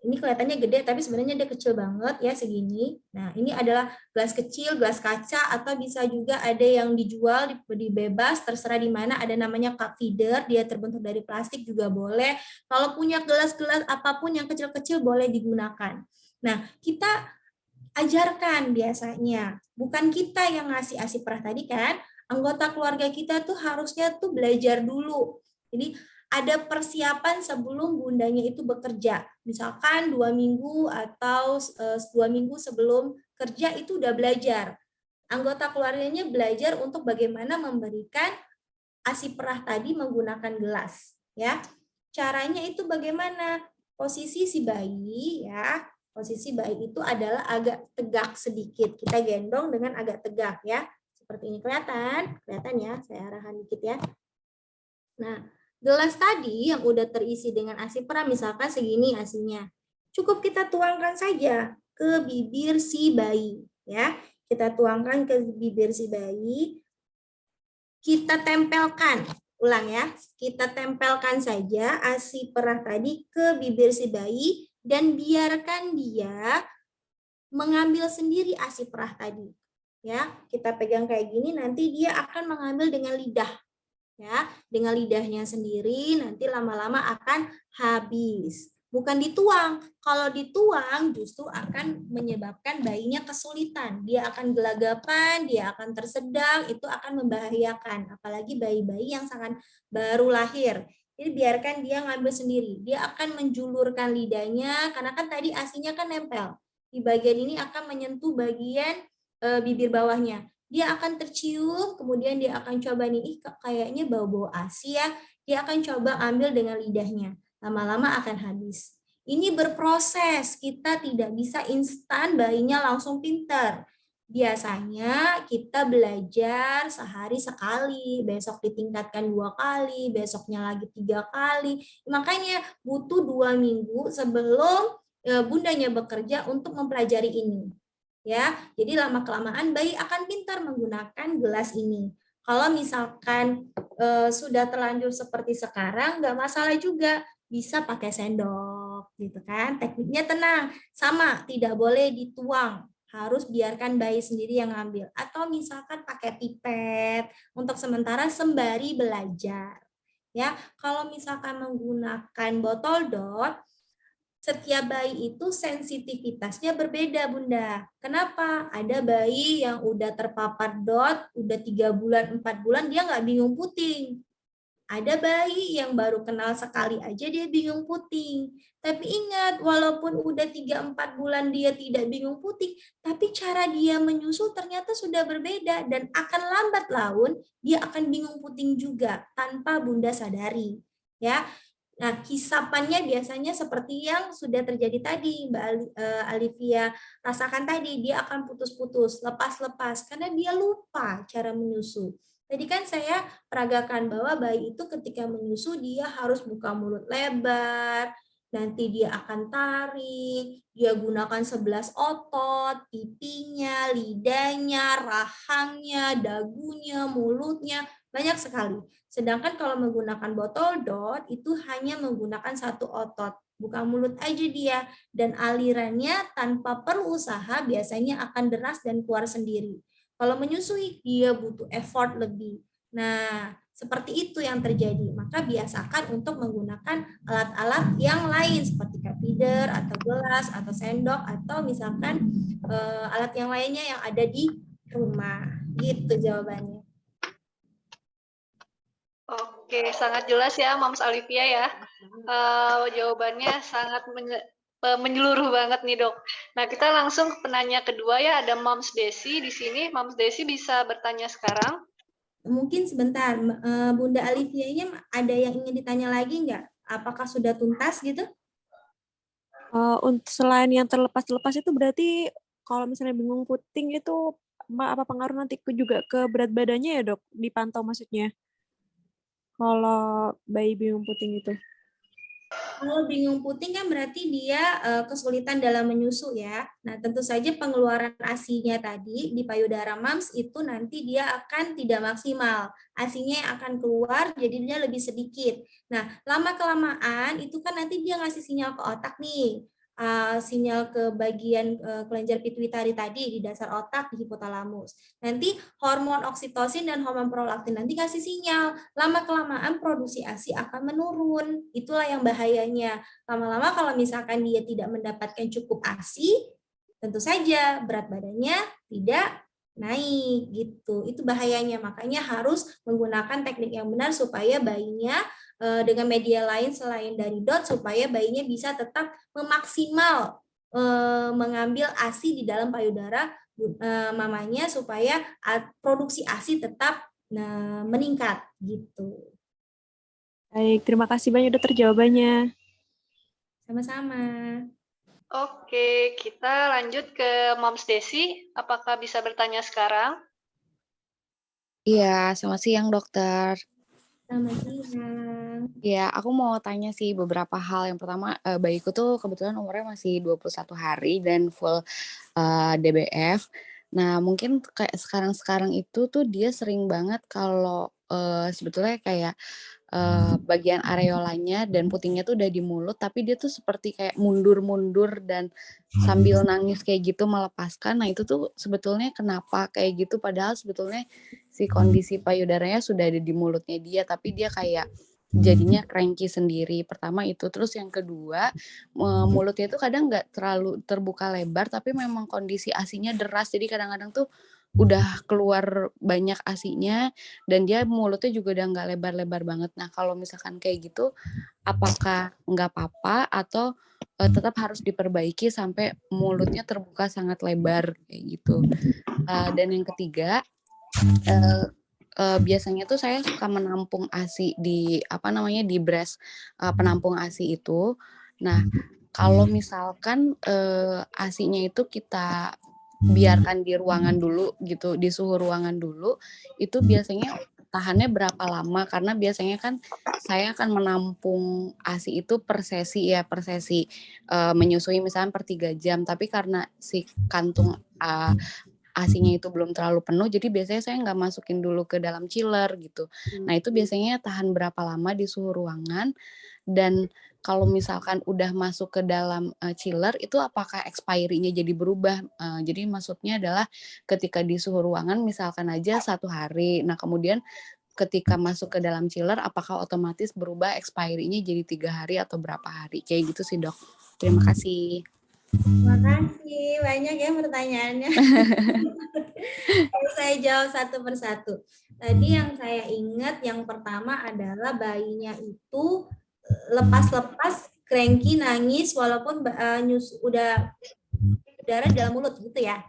Ini kelihatannya gede, tapi sebenarnya dia kecil banget ya, segini. Nah, ini adalah gelas kecil, gelas kaca, atau bisa juga ada yang dijual di bebas, terserah di mana, ada namanya cup feeder, dia terbentuk dari plastik juga boleh. Kalau punya gelas-gelas apapun yang kecil-kecil boleh digunakan. Nah, kita ajarkan biasanya, bukan kita yang ngasih ASI perah tadi kan, anggota keluarga kita tuh harusnya tuh belajar dulu. Jadi ada persiapan sebelum bundanya itu bekerja. Misalkan 2 minggu atau 2 minggu sebelum kerja itu udah belajar. Anggota keluarganya belajar untuk bagaimana memberikan ASI perah tadi menggunakan gelas. Ya, caranya itu bagaimana? Posisi si bayi ya. Posisi bayi itu adalah agak tegak sedikit. Kita gendong dengan agak tegak ya. Seperti ini, kelihatan? Kelihatan ya, saya arahan dikit ya. Nah, gelas tadi yang udah terisi dengan ASI perah misalkan segini ASINya. Cukup kita tuangkan saja ke bibir si bayi ya. Kita tuangkan ke bibir si bayi. Kita tempelkan. Ulang ya. Kita tempelkan saja ASI perah tadi ke bibir si bayi dan biarkan dia mengambil sendiri ASI perah tadi. Ya, kita pegang kayak gini, nanti dia akan mengambil dengan lidah. Ya, dengan lidahnya sendiri nanti lama-lama akan habis. Bukan dituang. Kalau dituang justru akan menyebabkan bayinya kesulitan. Dia akan gelagapan, dia akan tersedak, itu akan membahayakan. Apalagi bayi-bayi yang sangat baru lahir. Jadi biarkan dia ngambil sendiri. Dia akan menjulurkan lidahnya, karena kan tadi ASINya kan nempel. Di bagian ini akan menyentuh bagian bibir bawahnya. Dia akan tercium, kemudian dia akan coba nih, kayaknya bau-bau ASI ya, dia akan coba ambil dengan lidahnya. Lama-lama akan habis. Ini berproses, kita tidak bisa instan bayinya langsung pintar. Biasanya kita belajar sehari sekali, besok ditingkatkan 2 kali, besoknya lagi 3 kali. Makanya butuh 2 minggu sebelum bundanya bekerja untuk mempelajari ini. Ya, jadi lama-kelamaan bayi akan pintar menggunakan gelas ini. Kalau misalkan sudah terlanjur seperti sekarang, nggak masalah juga, bisa pakai sendok, gitu kan? Tekniknya tenang, sama, tidak boleh dituang, harus biarkan bayi sendiri yang ngambil. Atau misalkan pakai pipet untuk sementara sembari belajar. Ya, kalau misalkan menggunakan botol dot, setiap bayi itu sensitivitasnya berbeda, Bunda. Kenapa? Ada bayi yang udah terpapar dot, udah 3 bulan, 4 bulan, dia nggak bingung puting. Ada bayi yang baru kenal sekali aja dia bingung puting. Tapi ingat, walaupun udah 3-4 bulan dia tidak bingung puting, tapi cara dia menyusu ternyata sudah berbeda dan akan lambat laun dia akan bingung puting juga tanpa Bunda sadari. Ya, nah, hisapannya biasanya seperti yang sudah terjadi tadi, Mbak Alivia rasakan tadi, dia akan putus-putus, lepas-lepas, karena dia lupa cara menyusu. Tadi kan saya peragakan bahwa bayi itu ketika menyusu, dia harus buka mulut lebar, nanti dia akan tarik, dia gunakan 11 otot, pipinya, lidahnya, rahangnya, dagunya, mulutnya, banyak sekali. Sedangkan kalau menggunakan botol dot itu hanya menggunakan satu otot, buka mulut aja dia, dan alirannya tanpa perlu usaha biasanya akan deras dan keluar sendiri. Kalau menyusui dia butuh effort lebih. Nah, seperti itu yang terjadi. Maka biasakan untuk menggunakan alat-alat yang lain seperti cup feeder atau gelas atau sendok atau misalkan alat yang lainnya yang ada di rumah. Gitu jawabannya. Oke, sangat jelas ya, Moms Alivia ya. Jawabannya sangat menyeluruh banget nih, Dok. Nah, kita langsung ke penanya kedua ya, ada Moms Desi di sini. Moms Desi bisa bertanya sekarang. Mungkin sebentar, Bunda Alivia-nya ada yang ingin ditanya lagi nggak? Apakah sudah tuntas gitu? Untuk selain yang terlepas-lepas itu berarti kalau misalnya bingung puting itu apa pengaruh nanti juga ke berat badannya ya, Dok? Dipantau maksudnya. Kalau bayi bingung puting itu. Kalau bingung puting kan berarti dia kesulitan dalam menyusu ya. Nah, tentu saja pengeluaran ASI-nya tadi di payudara MAMS itu nanti dia akan tidak maksimal. ASI-nya yang akan keluar jadi dia lebih sedikit. Nah, lama-kelamaan itu kan nanti dia ngasih sinyal ke otak nih. Sinyal ke bagian kelenjar pituitari tadi di dasar otak di hipotalamus. Nanti hormon oksitosin dan hormon prolaktin nanti kasih sinyal. Lama-kelamaan produksi ASI akan menurun. Itulah yang bahayanya. Lama-lama kalau misalkan dia tidak mendapatkan cukup ASI, tentu saja berat badannya tidak naik gitu. Itu bahayanya. Makanya harus menggunakan teknik yang benar supaya bayinya dengan media lain selain dari dot supaya bayinya bisa tetap memaksimal mengambil ASI di dalam payudara mamanya supaya produksi ASI tetap meningkat gitu. Baik, terima kasih banyak dokter jawabannya. Sama-sama. Oke, kita lanjut ke Moms Desi. Apakah bisa bertanya sekarang? Iya, selamat siang dokter. Selamat siang. Ya, aku mau tanya sih beberapa hal. Yang pertama, bayiku tuh kebetulan umurnya masih 21 hari dan full DBF. Nah, mungkin kayak sekarang-sekarang itu tuh dia sering banget kalau sebetulnya kayak bagian areolanya dan putingnya tuh udah di mulut, tapi dia tuh seperti kayak mundur-mundur dan sambil nangis kayak gitu melepaskan. Nah, itu tuh sebetulnya kenapa kayak gitu? Padahal sebetulnya si kondisi payudaranya sudah ada di mulutnya dia, tapi dia kayak jadinya cranky sendiri. Pertama itu, terus yang kedua mulutnya itu kadang nggak terlalu terbuka lebar, tapi memang kondisi ASI-nya deras. Jadi kadang-kadang tuh udah keluar banyak ASI-nya dan dia mulutnya juga udah nggak lebar-lebar banget. Nah kalau misalkan kayak gitu, apakah nggak apa-apa atau tetap harus diperbaiki sampai mulutnya terbuka sangat lebar kayak gitu. Dan yang ketiga, biasanya tuh saya suka menampung ASI di di breast penampung ASI itu. Nah, kalau misalkan ASI-nya itu kita biarkan di ruangan dulu gitu, di suhu ruangan dulu, itu biasanya tahannya berapa lama? Karena biasanya kan saya akan menampung ASI itu per sesi ya, per sesi menyusui misalnya per 3 jam. Tapi karena si kantung ASI-nya itu belum terlalu penuh, jadi biasanya saya nggak masukin dulu ke dalam chiller gitu. Nah itu biasanya tahan berapa lama di suhu ruangan, dan kalau misalkan udah masuk ke dalam chiller, itu apakah expiry-nya jadi berubah? Jadi maksudnya adalah ketika di suhu ruangan misalkan aja 1 hari, nah kemudian ketika masuk ke dalam chiller apakah otomatis berubah expiry-nya jadi 3 hari atau berapa hari. Kayak gitu sih, Dok. Terima kasih. Terima kasih, banyak ya pertanyaannya. Saya jawab satu persatu. Tadi yang saya ingat yang pertama adalah bayinya itu lepas-lepas, cranky, nangis, walaupun udah udara di dalam mulut gitu ya.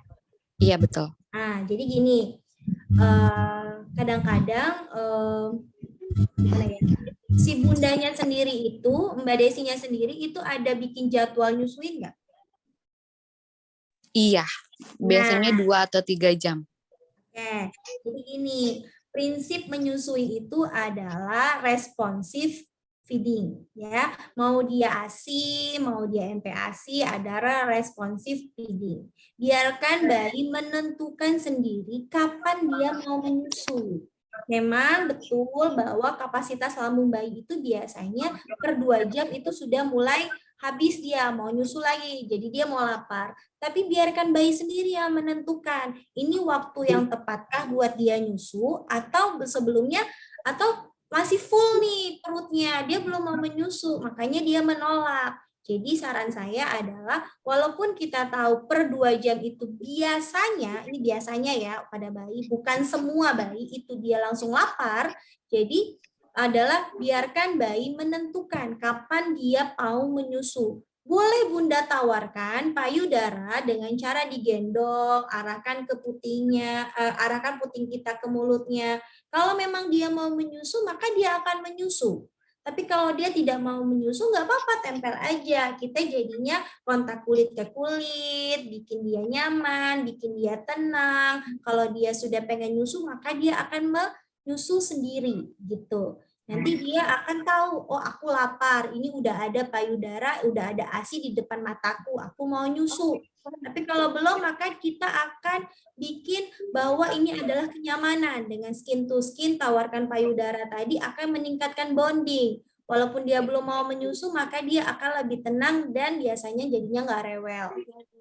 Iya, betul. Nah, jadi gini, kadang-kadang gimana ya? Si bundanya sendiri itu, Mbak Desinya sendiri itu ada bikin jadwal nyusuin nggak? Iya, biasanya 2 atau 3 jam. Oke, jadi gini, prinsip menyusui itu adalah responsif feeding, ya. Mau dia ASI, mau dia MPASI, adalah responsif feeding. Biarkan bayi menentukan sendiri kapan dia mau menyusui. Memang betul bahwa kapasitas lambung bayi itu biasanya per 2 jam itu sudah mulai habis dia mau nyusu lagi, jadi dia mau lapar. Tapi biarkan bayi sendiri yang menentukan ini waktu yang tepatkah buat dia nyusu atau sebelumnya atau masih full nih perutnya, dia belum mau menyusu, makanya dia menolak. Jadi saran saya adalah walaupun kita tahu per 2 jam itu biasanya, ini biasanya ya pada bayi, bukan semua bayi itu dia langsung lapar, jadi adalah biarkan bayi menentukan kapan dia mau menyusu. Boleh Bunda tawarkan payudara dengan cara digendong, arahkan ke putingnya, arahkan puting kita ke mulutnya. Kalau memang dia mau menyusu, maka dia akan menyusu. Tapi kalau dia tidak mau menyusu, nggak apa-apa, tempel aja. Kita jadinya kontak kulit ke kulit, bikin dia nyaman, bikin dia tenang. Kalau dia sudah pengen nyusu, maka dia akan menyusu sendiri, gitu. Nanti dia akan tahu, oh aku lapar, ini udah ada payudara, udah ada ASI di depan mataku, aku mau nyusu. Tapi kalau belum, maka kita akan bikin bahwa ini adalah kenyamanan. Dengan skin to skin, tawarkan payudara tadi akan meningkatkan bonding. Walaupun dia belum mau menyusu, maka dia akan lebih tenang dan biasanya jadinya nggak rewel.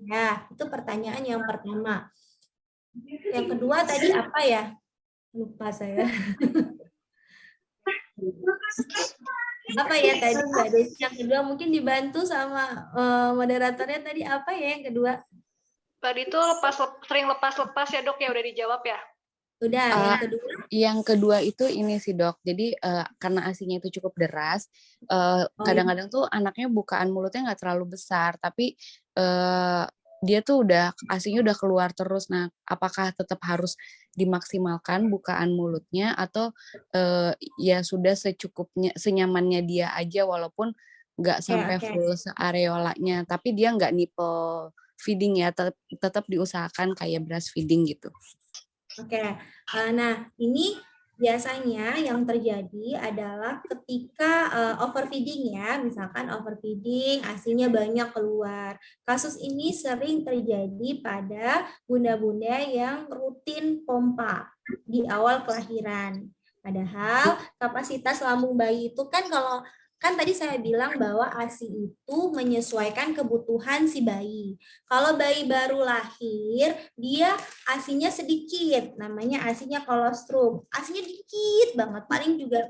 Nah, itu pertanyaan yang pertama. Yang kedua tadi apa ya? Lupa saya. Apa ya tadi Mbak Desi? Yang kedua mungkin dibantu sama moderatornya tadi apa ya yang kedua? Tadi itu sering lepas-lepas ya dok, ya udah dijawab ya? Udah, yang kedua? Yang kedua itu ini sih dok, jadi karena ASINya itu cukup deras, kadang-kadang tuh anaknya bukaan mulutnya nggak terlalu besar, tapi dia tuh udah ASINya udah keluar terus. Nah, apakah tetap harus dimaksimalkan bukaan mulutnya atau ya sudah secukupnya, senyamannya dia aja walaupun nggak sampai full areolanya, tapi dia nggak nipple feeding ya, tetap diusahakan kayak breastfeeding gitu. Oke, nah ini biasanya yang terjadi adalah ketika overfeeding ya, misalkan overfeeding, ASINya banyak keluar. Kasus ini sering terjadi pada bunda-bunda yang rutin pompa di awal kelahiran. Padahal kapasitas lambung bayi itu kan kalau kan tadi saya bilang bahwa ASI itu menyesuaikan kebutuhan si bayi. Kalau bayi baru lahir, dia ASINya sedikit, namanya ASINya kolostrum. ASINya dikit banget,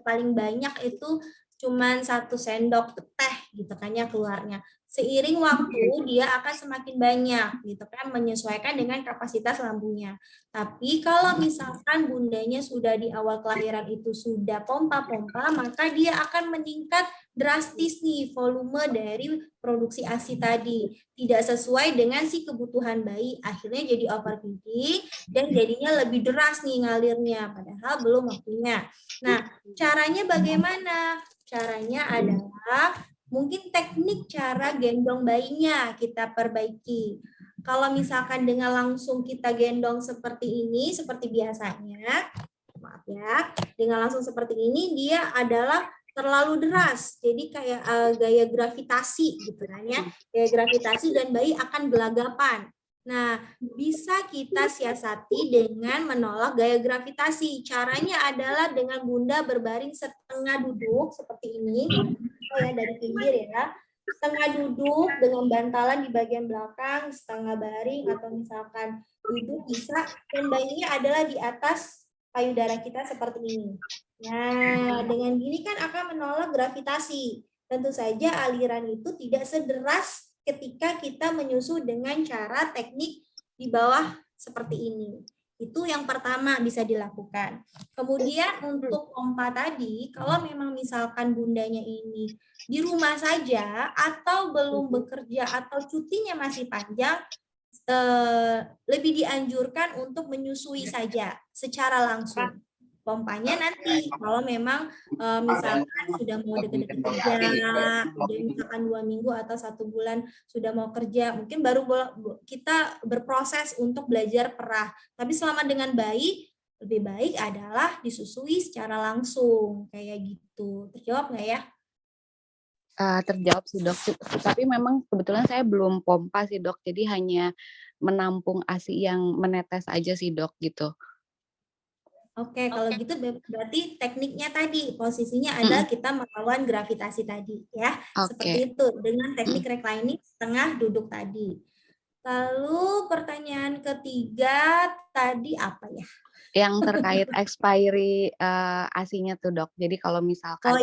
paling banyak itu cuman 1 sendok teh gitu kan ya keluarnya. Seiring waktu dia akan semakin banyak gitu kan, menyesuaikan dengan kapasitas lambungnya. Tapi kalau misalkan bundanya sudah di awal kelahiran itu sudah pompa-pompa, maka dia akan meningkat drastis nih volume dari produksi ASI tadi. Tidak sesuai dengan si kebutuhan bayi, akhirnya jadi overfeeding dan jadinya lebih deras nih ngalirnya, padahal belum waktunya. Nah, caranya bagaimana? Caranya adalah mungkin teknik cara gendong bayinya kita perbaiki. Kalau misalkan dengan langsung kita gendong seperti ini, seperti biasanya, maaf ya, dengan langsung seperti ini dia adalah terlalu deras, jadi kayak gaya gravitasi gitu kan ya, gaya gravitasi dan bayi akan gelagapan. Nah, bisa kita siasati dengan menolak gaya gravitasi. Caranya adalah dengan bunda berbaring setengah duduk seperti ini, ya dari pinggir ya, setengah duduk dengan bantalan di bagian belakang, setengah baring atau misalkan duduk bisa, dan bayinya adalah di atas payudara kita seperti ini. Nah, dengan gini kan akan menolak gravitasi. Tentu saja aliran itu tidak sederas ketika kita menyusu dengan cara teknik di bawah seperti ini. Itu yang pertama bisa dilakukan. Kemudian untuk pompa tadi, kalau memang misalkan bundanya ini di rumah saja atau belum bekerja atau cutinya masih panjang, lebih dianjurkan untuk menyusui saja secara langsung. Pompanya nanti kalau memang misalkan sudah mau deket-deket kerja, udah misalkan 2 minggu atau 1 bulan sudah mau kerja, mungkin baru kita berproses untuk belajar perah. Tapi selama dengan bayi, lebih baik adalah disusui secara langsung kayak gitu. Terjawab nggak ya? Terjawab sih dok, tapi memang kebetulan saya belum pompa sih dok, jadi hanya menampung ASI yang menetes aja sih dok gitu. Oke, kalau gitu berarti tekniknya tadi posisinya adalah kita melawan gravitasi tadi ya. Seperti itu dengan teknik reclining setengah duduk tadi. Lalu pertanyaan ketiga tadi apa ya? Yang terkait expiry ASI-nya tuh dok. Jadi kalau misalkan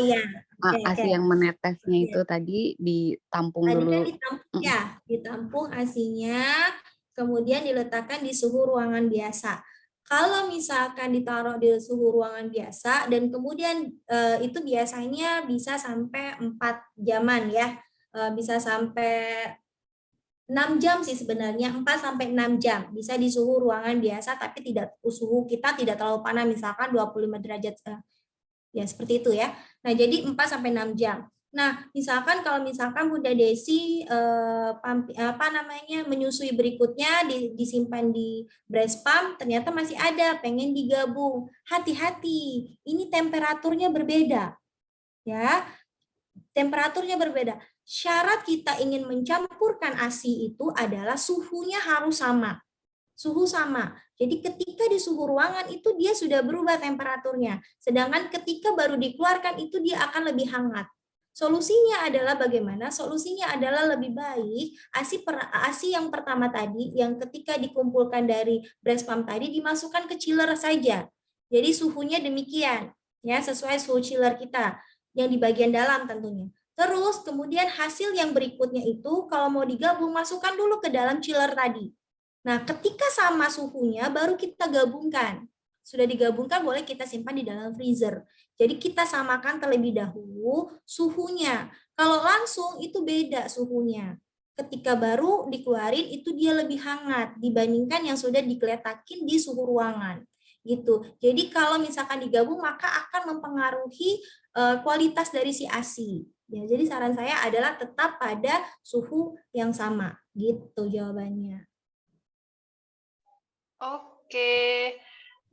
ASI yang menetesnya itu tadi ditampung dulu. Tadi kan ditampung ASI-nya, kemudian diletakkan di suhu ruangan biasa. Kalau misalkan ditaruh di suhu ruangan biasa dan kemudian itu biasanya bisa sampai 4 jaman ya. Bisa sampai 6 jam sih sebenarnya, 4 sampai 6 jam. Bisa di suhu ruangan biasa tapi suhu kita tidak terlalu panas, misalkan 25 derajat ya seperti itu ya. Nah, jadi 4 sampai 6 jam. Nah, misalkan kalau misalkan Bunda Desi menyusui berikutnya disimpan di breast pump, ternyata masih ada pengen digabung. Hati-hati, ini temperaturnya berbeda. Ya. Temperaturnya berbeda. Syarat kita ingin mencampurkan ASI itu adalah suhunya harus sama. Suhu sama. Jadi ketika di suhu ruangan itu dia sudah berubah temperaturnya. Sedangkan ketika baru dikeluarkan itu dia akan lebih hangat. Solusinya adalah bagaimana? Solusinya adalah lebih baik ASI yang pertama tadi, yang ketika dikumpulkan dari breast pump tadi dimasukkan ke chiller saja. Jadi suhunya demikian, ya sesuai suhu chiller kita yang di bagian dalam tentunya. Terus kemudian hasil yang berikutnya itu kalau mau digabung masukkan dulu ke dalam chiller tadi. Nah, ketika sama suhunya baru kita gabungkan. Sudah digabungkan boleh kita simpan di dalam freezer. Jadi kita samakan terlebih dahulu suhunya. Kalau langsung itu beda suhunya. Ketika baru dikeluarin itu dia lebih hangat dibandingkan yang sudah digeletakin di suhu ruangan. Gitu. Jadi kalau misalkan digabung maka akan mempengaruhi kualitas dari si ASI. Ya, jadi saran saya adalah tetap pada suhu yang sama. Gitu jawabannya. Oke,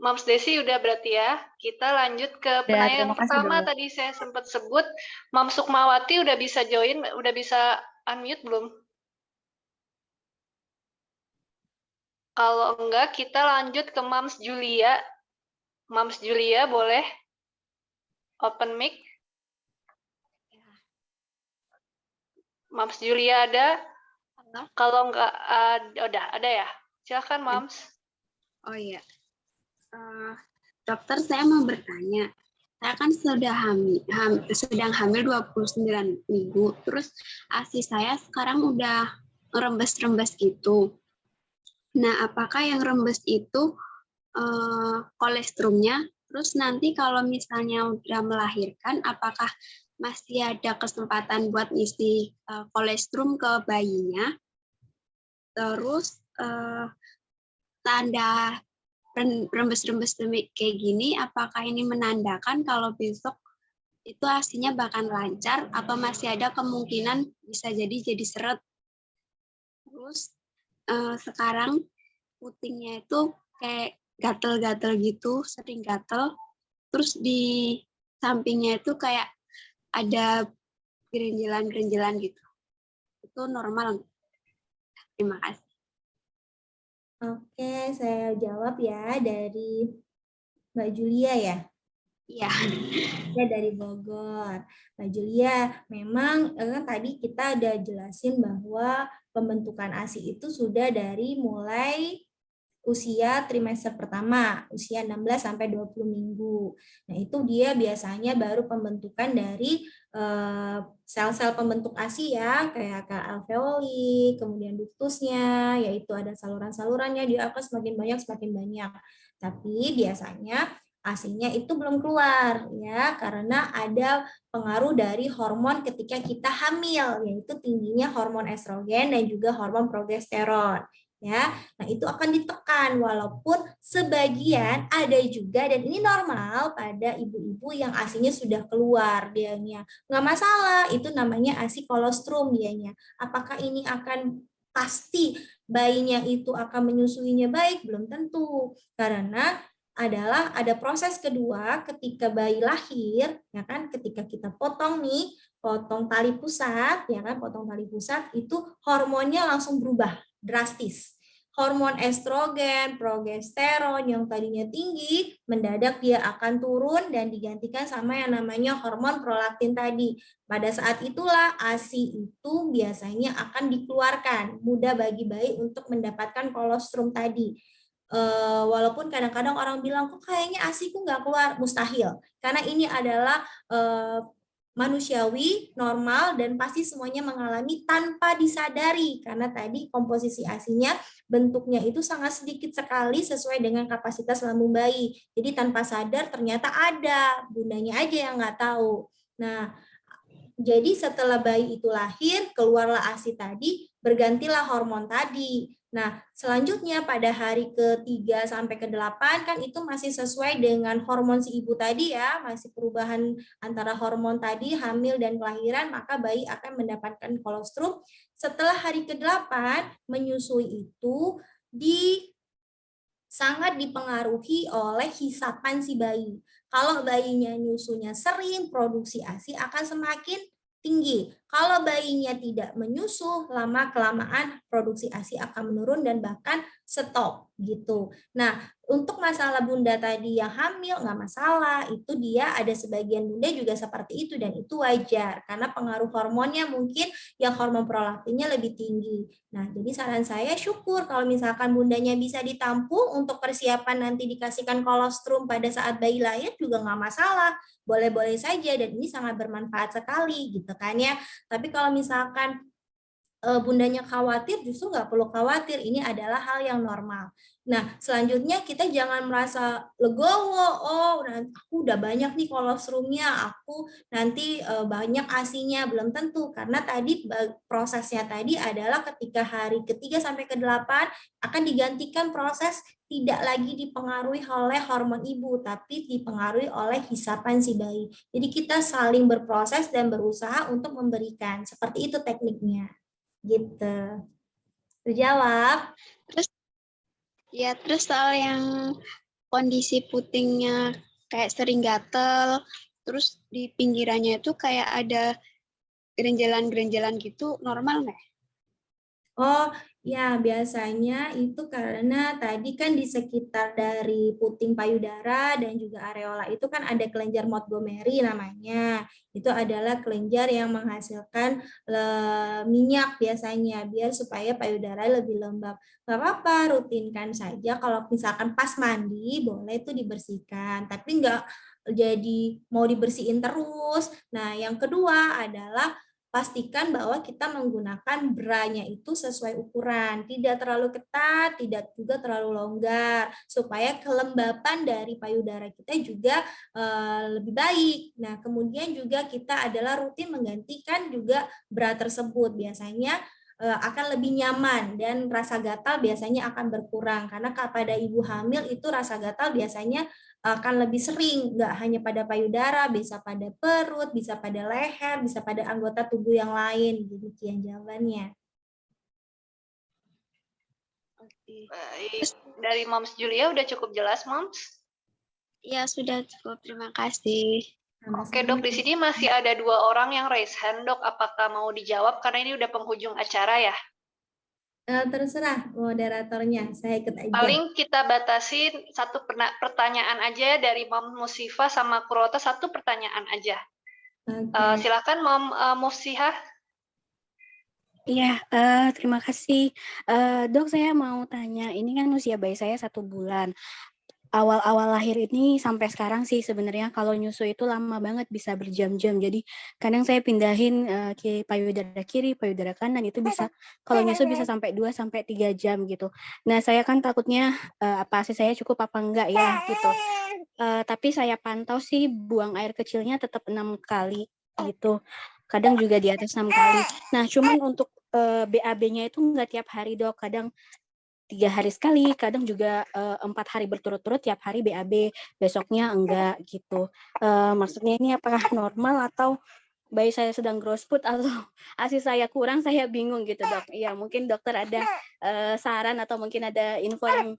Mams Desi udah berarti ya. Kita lanjut ke penanya yang pertama tadi saya sempat sebut. Mams Sukmawati udah bisa join, udah bisa unmute belum? Kalau enggak, kita lanjut ke Mams Julia. Mams Julia boleh open mic. Mams Julia ada? Kalau enggak, udah ada ya? Silakan Mams. Oh iya, dokter saya mau bertanya, saya kan sedang hamil 29 minggu, terus ASI saya sekarang udah rembes-rembes gitu. Nah, apakah yang rembes itu kolesterumnya? Terus nanti kalau misalnya udah melahirkan, apakah masih ada kesempatan buat ngisi kolestrum ke bayinya? Terus tanda rembes-rembes kayak gini, apakah ini menandakan kalau besok itu ASInya bakal lancar atau masih ada kemungkinan bisa jadi seret? Terus sekarang putingnya itu kayak gatel-gatel gitu, sering gatel. Terus di sampingnya itu kayak ada gerenjelan-gerenjelan gitu. Itu normal? Terima kasih. Oke, saya jawab ya dari Mbak Julia ya. Iya. Ya dari Bogor. Mbak Julia, memang tadi kita ada jelasin bahwa pembentukan ASI itu sudah dari mulai usia trimester pertama, usia 16 sampai 20 minggu. Nah, itu dia biasanya baru pembentukan dari sel-sel pembentuk ASI ya, kayak alveoli, kemudian ductusnya, yaitu ada saluran-salurannya, dia akan semakin banyak. Tapi biasanya ASI-nya itu belum keluar ya, karena ada pengaruh dari hormon ketika kita hamil, yaitu tingginya hormon estrogen dan juga hormon progesteron. Ya, nah itu akan ditekan walaupun sebagian ada juga, dan ini normal pada ibu-ibu yang ASI-nya sudah keluar dianya, nggak masalah, itu namanya ASI kolostrum dianya. Apakah ini akan pasti bayinya itu akan menyusuinya baik? Belum tentu, karena ada proses kedua ketika bayi lahir, ya kan, ketika kita potong tali pusat, ya kan, potong tali pusat itu hormonnya langsung berubah drastis. Hormon estrogen, progesteron yang tadinya tinggi, mendadak dia akan turun dan digantikan sama yang namanya hormon prolaktin tadi. Pada saat itulah ASI itu biasanya akan dikeluarkan, mudah bagi bayi untuk mendapatkan kolostrum tadi. Walaupun kadang-kadang orang bilang, kok kayaknya ASI-ku nggak keluar, mustahil. Karena ini adalah manusiawi, normal, dan pasti semuanya mengalami tanpa disadari, karena tadi komposisi ASI-nya bentuknya itu sangat sedikit sekali sesuai dengan kapasitas lambung bayi. Jadi tanpa sadar ternyata ada, bundanya aja yang nggak tahu. Nah, jadi setelah bayi itu lahir, keluarlah ASI tadi, bergantilah hormon tadi. Nah, selanjutnya pada hari ke-3 sampai ke-8 kan itu masih sesuai dengan hormon si ibu tadi ya, masih perubahan antara hormon tadi, hamil dan kelahiran, maka bayi akan mendapatkan kolostrum. Setelah hari ke-8, menyusui itu sangat dipengaruhi oleh hisapan si bayi. Kalau bayinya nyusunya sering, produksi ASI akan semakin tinggi. Kalau bayinya tidak menyusu, lama-kelamaan produksi ASI akan menurun dan bahkan stop gitu. Nah, untuk masalah bunda tadi yang hamil nggak masalah, itu dia ada sebagian bunda juga seperti itu dan itu wajar karena pengaruh hormonnya mungkin yang hormon prolaktinnya lebih tinggi. Nah, jadi saran saya syukur kalau misalkan bundanya bisa ditampung untuk persiapan nanti dikasihkan kolostrum pada saat bayi lahir juga nggak masalah. Boleh-boleh saja dan ini sangat bermanfaat sekali gitu kan ya. Tapi kalau misalkan bundanya khawatir, justru nggak perlu khawatir, ini adalah hal yang normal. Nah, selanjutnya kita jangan merasa legowo, oh aku udah banyak nih kolostrumnya, aku nanti banyak ASI-nya, belum tentu, karena tadi prosesnya tadi adalah ketika hari ke-3 sampai ke-8 akan digantikan proses tidak lagi dipengaruhi oleh hormon ibu, tapi dipengaruhi oleh hisapan si bayi. Jadi kita saling berproses dan berusaha untuk memberikan, seperti itu tekniknya. Gitu. Terjawab? Terus soal yang kondisi putingnya kayak sering gatel, terus di pinggirannya itu kayak ada gerenjalan-gerenjalan gitu, normal nggak? Oh, ya biasanya itu karena tadi kan di sekitar dari puting payudara dan juga areola itu kan ada kelenjar Montgomery namanya. Itu adalah kelenjar yang menghasilkan minyak biasanya biar supaya payudara lebih lembab. Gak apa-apa, rutinkan saja. Kalau misalkan pas mandi boleh itu dibersihkan, tapi nggak jadi mau dibersihin terus. Nah, yang kedua adalah pastikan bahwa kita menggunakan bra-nya itu sesuai ukuran, tidak terlalu ketat, tidak juga terlalu longgar, supaya kelembapan dari payudara kita juga lebih baik. Nah, kemudian juga kita adalah rutin menggantikan juga bra tersebut, biasanya akan lebih nyaman dan rasa gatal biasanya akan berkurang, karena pada ibu hamil itu rasa gatal biasanya akan lebih sering, nggak hanya pada payudara, bisa pada perut, bisa pada leher, bisa pada anggota tubuh yang lain. Demikian jawabannya. Baik, dari Moms Julia udah cukup jelas, Moms? Ya, sudah cukup. Terima kasih. Oke, Dok, di sini masih ada 2 orang yang raise hand, Dok. Apakah mau dijawab? Karena ini udah penghujung acara ya. Terserah moderatornya, saya ikut aja. Paling kita batasin satu pertanyaan aja dari Mom Musifah sama Kurota, 1 pertanyaan aja. Okay. Silakan Mom Musifah. Iya, terima kasih. Dok, saya mau tanya, ini kan usia bayi saya 1 bulan. Awal-awal lahir ini sampai sekarang sih sebenarnya kalau nyusu itu lama banget, bisa berjam-jam. Jadi kadang saya pindahin payudara kiri, payudara kanan, itu bisa kalau nyusu bisa sampai 2 sampai 3 jam gitu. Nah, saya kan takutnya apa ASI saya cukup apa enggak ya gitu. Tapi saya pantau sih buang air kecilnya tetap 6 kali gitu. Kadang juga di atas 6 kali. Nah, cuman untuk BAB-nya itu enggak tiap hari, Dok. Kadang 3 hari sekali, kadang juga 4 hari berturut-turut tiap hari BAB, besoknya enggak gitu. Maksudnya ini apakah normal atau bayi saya sedang growth spurt atau ASI saya kurang, saya bingung gitu, Dok. Iya, mungkin dokter ada saran atau mungkin ada info yang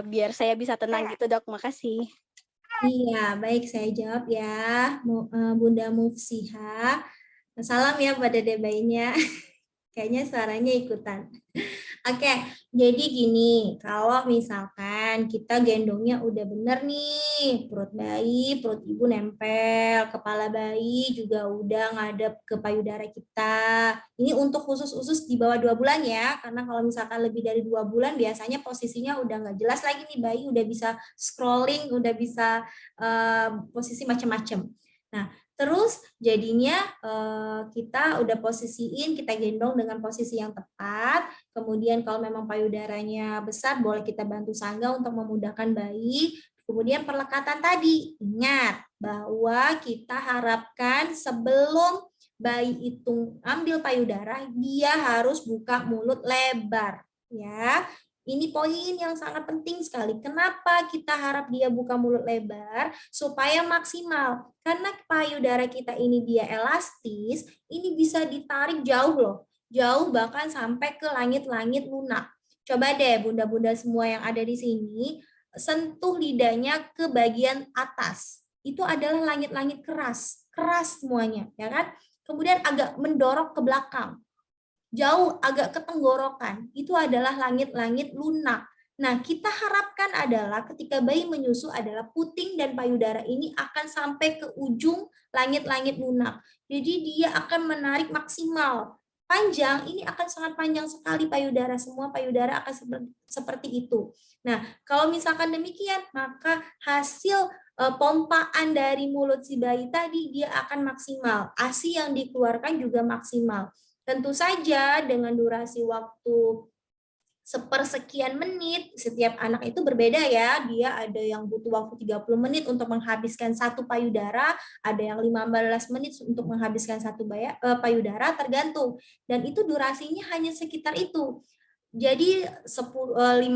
biar saya bisa tenang gitu, Dok. Makasih. Iya, baik saya jawab ya, Bunda Mufsiha. Salam ya buat dede bayinya. Kayaknya suaranya ikutan. Oke, jadi gini, kalau misalkan kita gendongnya udah bener nih, perut bayi, perut ibu nempel, kepala bayi juga udah ngadep ke payudara kita. Ini untuk khusus di bawah 2 bulan ya, karena kalau misalkan lebih dari 2 bulan biasanya posisinya udah nggak jelas lagi nih, bayi udah bisa scrolling, udah bisa posisi macam-macam. Nah, terus jadinya kita udah posisiin, kita gendong dengan posisi yang tepat. Kemudian kalau memang payudaranya besar, boleh kita bantu sangga untuk memudahkan bayi. Kemudian perlekatan tadi, ingat bahwa kita harapkan sebelum bayi itu ambil payudara, dia harus buka mulut lebar. Ya, ini poin yang sangat penting sekali. Kenapa kita harap dia buka mulut lebar? Supaya maksimal. Karena payudara kita ini dia elastis, ini bisa ditarik jauh loh. Jauh bahkan sampai ke langit-langit lunak. Coba deh bunda-bunda semua yang ada di sini, sentuh lidahnya ke bagian atas. Itu adalah langit-langit keras. Keras semuanya, ya kan? Kemudian agak mendorok ke belakang, jauh agak ke tenggorokan, itu adalah langit-langit lunak. Nah, kita harapkan adalah ketika bayi menyusu adalah puting dan payudara ini akan sampai ke ujung langit-langit lunak. Jadi dia akan menarik maksimal. Panjang, ini akan sangat panjang sekali payudara, semua payudara akan seperti itu. Nah, kalau misalkan demikian, maka hasil pompaan dari mulut si bayi tadi dia akan maksimal. ASI yang dikeluarkan juga maksimal. Tentu saja dengan durasi waktu sepersekian menit, setiap anak itu berbeda ya. Dia ada yang butuh waktu 30 menit untuk menghabiskan satu payudara, ada yang 15 menit untuk menghabiskan satu payudara, tergantung. Dan itu durasinya hanya sekitar itu. Jadi 15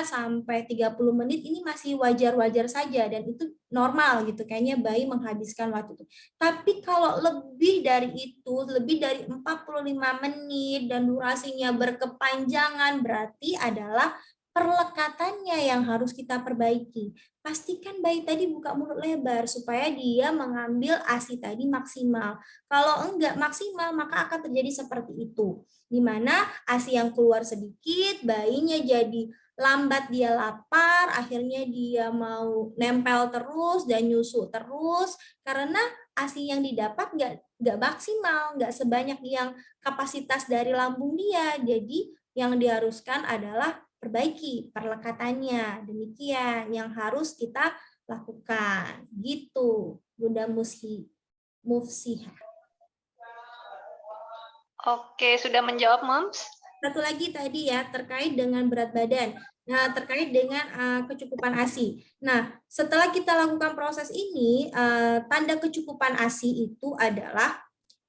sampai 30 menit ini masih wajar-wajar saja dan itu normal gitu, kayaknya bayi menghabiskan waktu itu. Tapi kalau lebih dari itu, lebih dari 45 menit dan durasinya berkepanjangan, berarti adalah perlekatannya yang harus kita perbaiki. Pastikan bayi tadi buka mulut lebar supaya dia mengambil ASI tadi maksimal. Kalau enggak maksimal, maka akan terjadi seperti itu, di mana ASI yang keluar sedikit, bayinya jadi lambat, dia lapar, akhirnya dia mau nempel terus dan nyusu terus, karena ASI yang didapat nggak maksimal, nggak sebanyak yang kapasitas dari lambung dia. Jadi yang diharuskan adalah perbaiki perlekatannya. Demikian yang harus kita lakukan. Gitu, Bunda Mufsiha. Oke, sudah menjawab, Moms? Satu lagi tadi ya, terkait dengan berat badan. Nah, terkait dengan kecukupan ASI. Nah, setelah kita lakukan proses ini, tanda kecukupan ASI itu adalah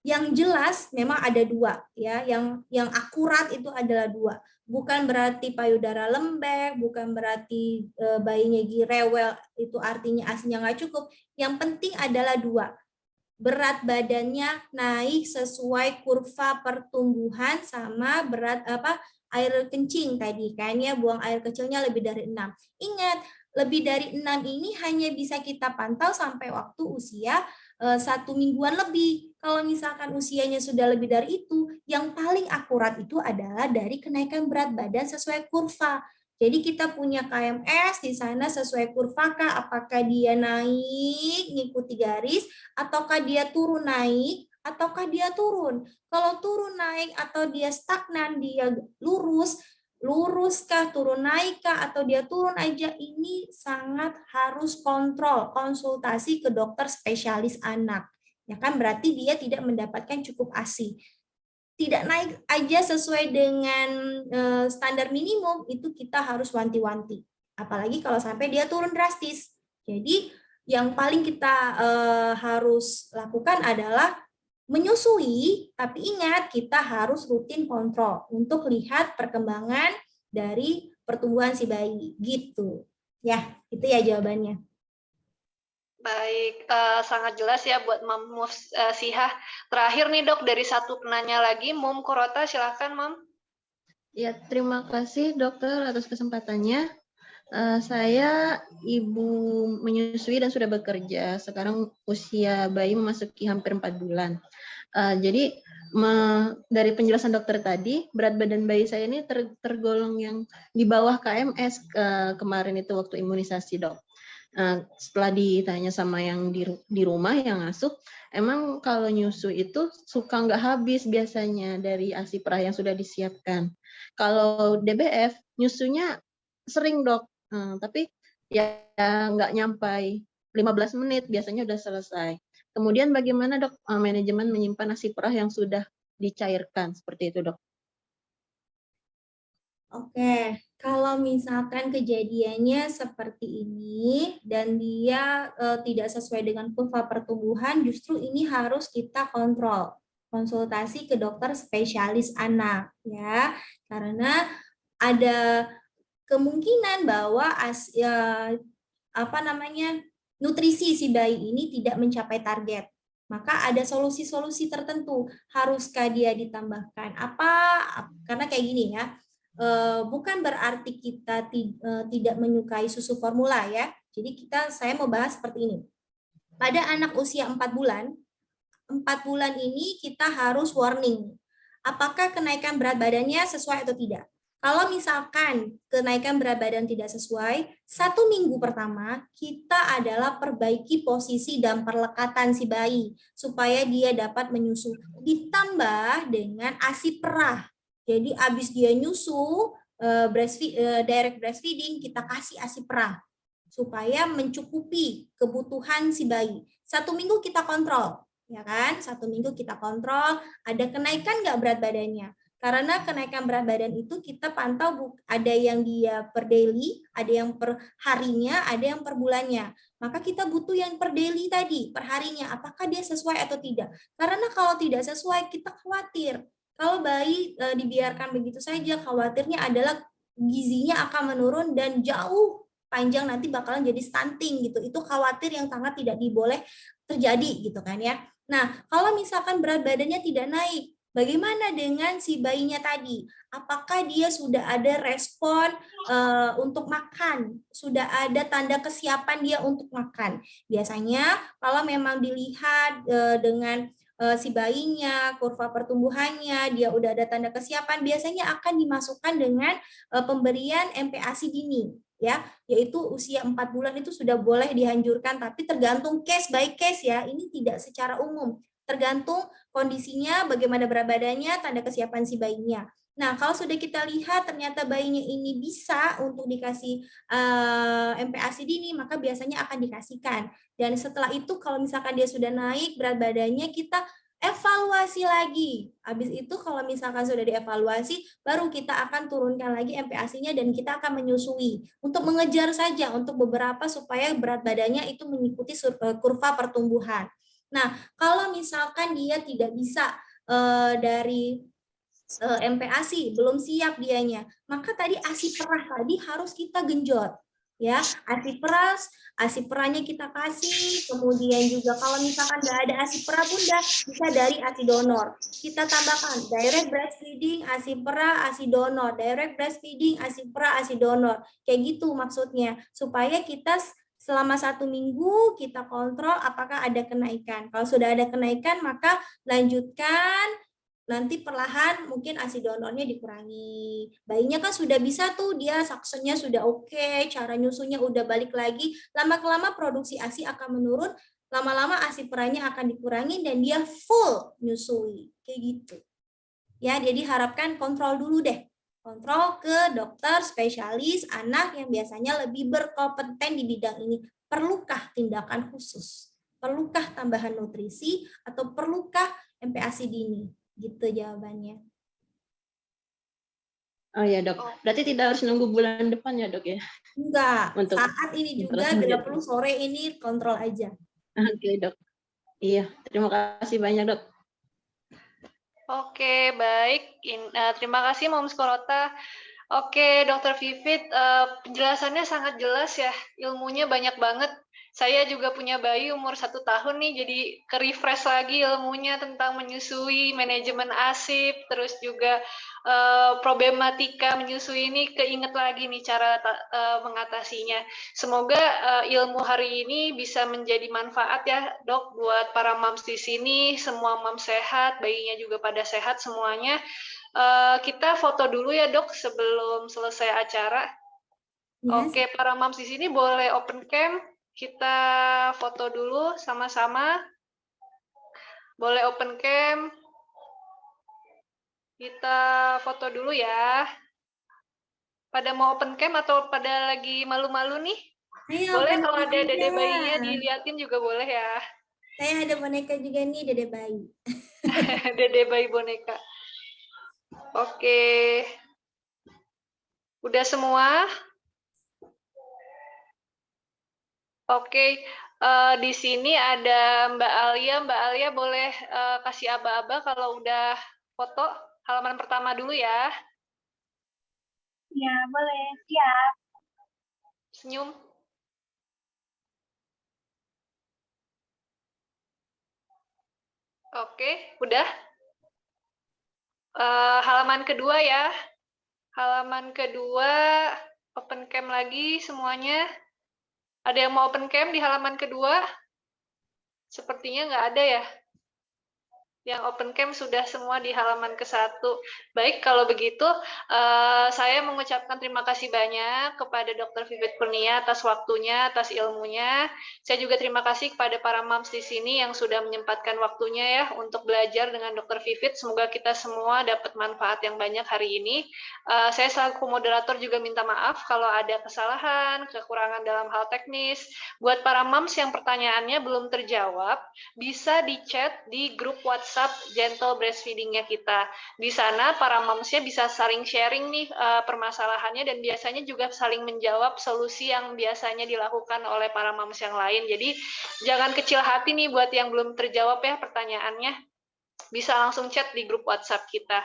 yang jelas memang ada 2 ya, yang akurat itu adalah 2. Bukan berarti payudara lembek, bukan berarti bayinya rewel, itu artinya ASI-nya nggak cukup. Yang penting adalah 2. Berat badannya naik sesuai kurva pertumbuhan sama berat air kencing tadi, kayaknya buang air kecilnya lebih dari 6. Ingat, lebih dari 6 ini hanya bisa kita pantau sampai waktu usia 1 mingguan lebih. Kalau misalkan usianya sudah lebih dari itu, yang paling akurat itu adalah dari kenaikan berat badan sesuai kurva. Jadi kita punya KMS di sana sesuai kurva kah, apakah dia naik ngikuti garis ataukah dia turun naik ataukah dia turun? Kalau turun naik atau dia stagnan, dia luruskah, turun naikkah, atau dia turun aja, ini sangat harus kontrol, konsultasi ke dokter spesialis anak. Ya kan, berarti dia tidak mendapatkan cukup ASI. Tidak naik aja sesuai dengan standar minimum, itu kita harus wanti-wanti. Apalagi kalau sampai dia turun drastis. Jadi yang paling kita harus lakukan adalah menyusui, tapi ingat kita harus rutin kontrol untuk lihat perkembangan dari pertumbuhan si bayi gitu. Ya, itu ya jawabannya. Baik, sangat jelas ya buat Mam Sihah. Terakhir nih dok, dari satu penanya lagi, Mum Korota, silahkan Mam. Ya, terima kasih dokter atas kesempatannya. Saya ibu menyusui dan sudah bekerja. Sekarang usia bayi memasuki hampir 4 bulan. Jadi dari penjelasan dokter tadi, berat badan bayi saya ini tergolong yang di bawah KMS kemarin itu waktu imunisasi dok. Setelah ditanya sama yang di rumah yang ngasuh, emang kalau nyusu itu suka nggak habis biasanya dari ASI perah yang sudah disiapkan. Kalau DBF nyusunya sering dok, tapi ya nggak nyampai 15 menit biasanya udah selesai. Kemudian bagaimana dok manajemen menyimpan ASI perah yang sudah dicairkan seperti itu dok? Oke, kalau misalkan kejadiannya seperti ini dan dia tidak sesuai dengan kurva pertumbuhan, justru ini harus kita kontrol. Konsultasi ke dokter spesialis anak ya. Karena ada kemungkinan bahwa nutrisi si bayi ini tidak mencapai target. Maka ada solusi-solusi tertentu. Haruskah dia ditambahkan apa? Karena kayak gini ya. Bukan berarti kita tidak menyukai susu formula ya. Jadi saya mau bahas seperti ini. Pada anak usia 4 bulan ini kita harus warning. Apakah kenaikan berat badannya sesuai atau tidak? Kalau misalkan kenaikan berat badan tidak sesuai, 1 minggu pertama kita adalah perbaiki posisi dan perlekatan si bayi supaya dia dapat menyusu. Ditambah dengan ASI perah. Jadi abis dia nyusu, direct breastfeeding, kita kasih ASI perah supaya mencukupi kebutuhan si bayi. 1 minggu kita kontrol, ya kan? 1 minggu kita kontrol, ada kenaikan nggak berat badannya? Karena kenaikan berat badan itu kita pantau, ada yang dia per daily, ada yang per harinya, ada yang per bulannya. Maka kita butuh yang per daily tadi, per harinya, apakah dia sesuai atau tidak. Karena kalau tidak sesuai, kita khawatir. Kalau bayi dibiarkan begitu saja, khawatirnya adalah gizinya akan menurun dan jauh panjang nanti bakalan jadi stunting gitu. Itu khawatir yang sangat tidak diboleh terjadi gitu kan ya. Nah, kalau misalkan berat badannya tidak naik, bagaimana dengan si bayinya tadi? Apakah dia sudah ada respon untuk makan? Sudah ada tanda kesiapan dia untuk makan? Biasanya kalau memang dilihat dengan si bayinya, kurva pertumbuhannya, dia udah ada tanda kesiapan, biasanya akan dimasukkan dengan pemberian MPASI dini, ya, yaitu usia 4 bulan itu sudah boleh dianjurkan, tapi tergantung case by case ya, ini tidak secara umum, tergantung kondisinya, bagaimana berat badannya, tanda kesiapan si bayinya. Nah, kalau sudah kita lihat ternyata bayinya ini bisa untuk dikasih MPASI dini, maka biasanya akan dikasihkan. Dan setelah itu kalau misalkan dia sudah naik berat badannya, kita evaluasi lagi. Habis itu kalau misalkan sudah dievaluasi, baru kita akan turunkan lagi MPASI-nya dan kita akan menyusui. Untuk mengejar saja, untuk beberapa supaya berat badannya itu mengikuti kurva pertumbuhan. Nah, kalau misalkan dia tidak bisa dari MPASI, belum siap dianya, maka tadi ASI perah tadi harus kita genjot. Ya, ASI perahnya kita kasih, kemudian juga kalau misalkan nggak ada ASI perah bunda, bisa dari ASI donor. Kita tambahkan direct breastfeeding, ASI perah, ASI donor, direct breastfeeding, ASI perah, ASI donor. Kayak gitu maksudnya, supaya kita selama 1 minggu kita kontrol apakah ada kenaikan. Kalau sudah ada kenaikan, maka lanjutkan. Nanti perlahan mungkin ASI donornya dikurangi. Bayinya kan sudah bisa tuh, dia suctionnya sudah oke, cara nyusunya udah balik lagi. Lama-kelama produksi ASI akan menurun, lama-lama ASI perannya akan dikurangi dan dia full nyusui. Kayak gitu. Ya, jadi harapkan kontrol dulu deh. Kontrol ke dokter spesialis anak yang biasanya lebih berkompeten di bidang ini. Perlukah tindakan khusus? Perlukah tambahan nutrisi atau perlukah MPASI dini? Gitu jawabannya. Oh ya dok, berarti tidak harus nunggu bulan depan ya dok ya? Enggak, Untuk saat ini juga ultrasound 30 sore ini kontrol aja. Oke dok. Iya, terima kasih banyak dok. Oke, baik. Terima kasih Moms Korota. Oke, Dokter Vivit, penjelasannya sangat jelas ya. Ilmunya banyak banget. Saya juga punya bayi umur 1 tahun nih, jadi ke-refresh lagi ilmunya tentang menyusui, manajemen ASIP, terus juga problematika menyusui ini keinget lagi nih cara mengatasinya. Semoga ilmu hari ini bisa menjadi manfaat ya, Dok, buat para moms di sini. Semua moms sehat, bayinya juga pada sehat semuanya. Kita foto dulu ya dok sebelum selesai acara. Yes. Oke, para moms di sini boleh open cam. Kita foto dulu sama-sama. Boleh open cam. Kita foto dulu ya. Pada mau open cam atau pada lagi malu-malu nih? Ayo, Boleh kalau ada aja. dede bayinya diliatin juga boleh ya. Saya ada boneka juga nih, dede bayi. Dede bayi boneka. Oke. Udah semua? Oke, di sini ada Mbak Alia. Mbak Alia boleh kasih aba-aba kalau udah foto halaman pertama dulu ya. Ya, boleh. Siap. Senyum. Oke, udah. Halaman kedua ya. Halaman kedua, open cam lagi semuanya. Ada yang mau open cam di halaman kedua? Sepertinya nggak ada ya. Yang open cam sudah semua di halaman ke-1. Baik, kalau begitu saya mengucapkan terima kasih banyak kepada Dr. Vivit Kurnia atas waktunya, atas ilmunya. Saya juga terima kasih kepada para moms di sini yang sudah menyempatkan waktunya ya untuk belajar dengan Dr. Vivit. Semoga kita semua dapat manfaat yang banyak hari ini. Saya selaku moderator juga minta maaf kalau ada kesalahan, kekurangan dalam hal teknis. Buat para moms yang pertanyaannya belum terjawab, bisa di-chat di grup WhatsApp Gentle Breastfeeding-nya kita. Di sana para momsnya bisa saling sharing nih permasalahannya dan biasanya juga saling menjawab solusi yang biasanya dilakukan oleh para moms yang lain. Jadi jangan kecil hati nih buat yang belum terjawab ya pertanyaannya. Bisa langsung chat di grup WhatsApp kita.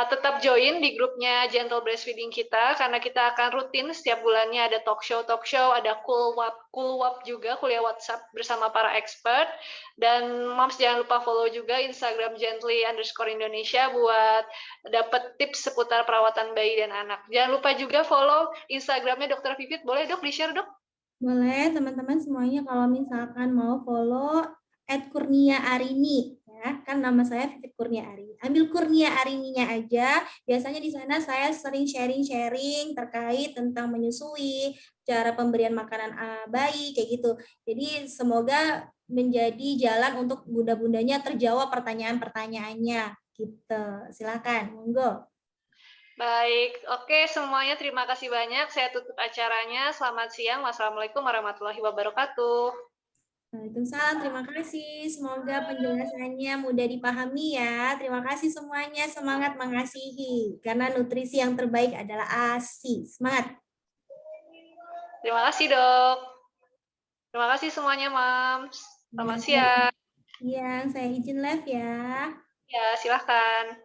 Tetap join di grupnya Gentle Breastfeeding kita, karena kita akan rutin setiap bulannya ada talk show, ada cool wap juga, kuliah WhatsApp bersama para expert. Dan moms jangan lupa follow juga Instagram gently_Indonesia buat dapat tips seputar perawatan bayi dan anak. Jangan lupa juga follow Instagramnya Dr. Vivit. Boleh dok, di-share dok? Boleh teman-teman semuanya kalau misalkan mau follow @kurnia_arini ya, kan nama saya Vivit Kurnia Arini. Ambil Kurnia Arininya aja. Biasanya di sana saya sering sharing terkait tentang menyusui, cara pemberian makanan bayi kayak gitu. Jadi semoga menjadi jalan untuk bunda-bundanya terjawab pertanyaan-pertanyaannya gitu. Silakan, monggo. Baik, oke semuanya terima kasih banyak. Saya tutup acaranya. Selamat siang. Wassalamualaikum warahmatullahi wabarakatuh. Waalaikumsalam, terima kasih. Semoga penjelasannya mudah dipahami ya. Terima kasih semuanya, semangat mengasihi. Karena nutrisi yang terbaik adalah ASI. Semangat. Terima kasih dok. Terima kasih semuanya, Mams. Selamat siang. Saya izin live ya. Ya, silahkan.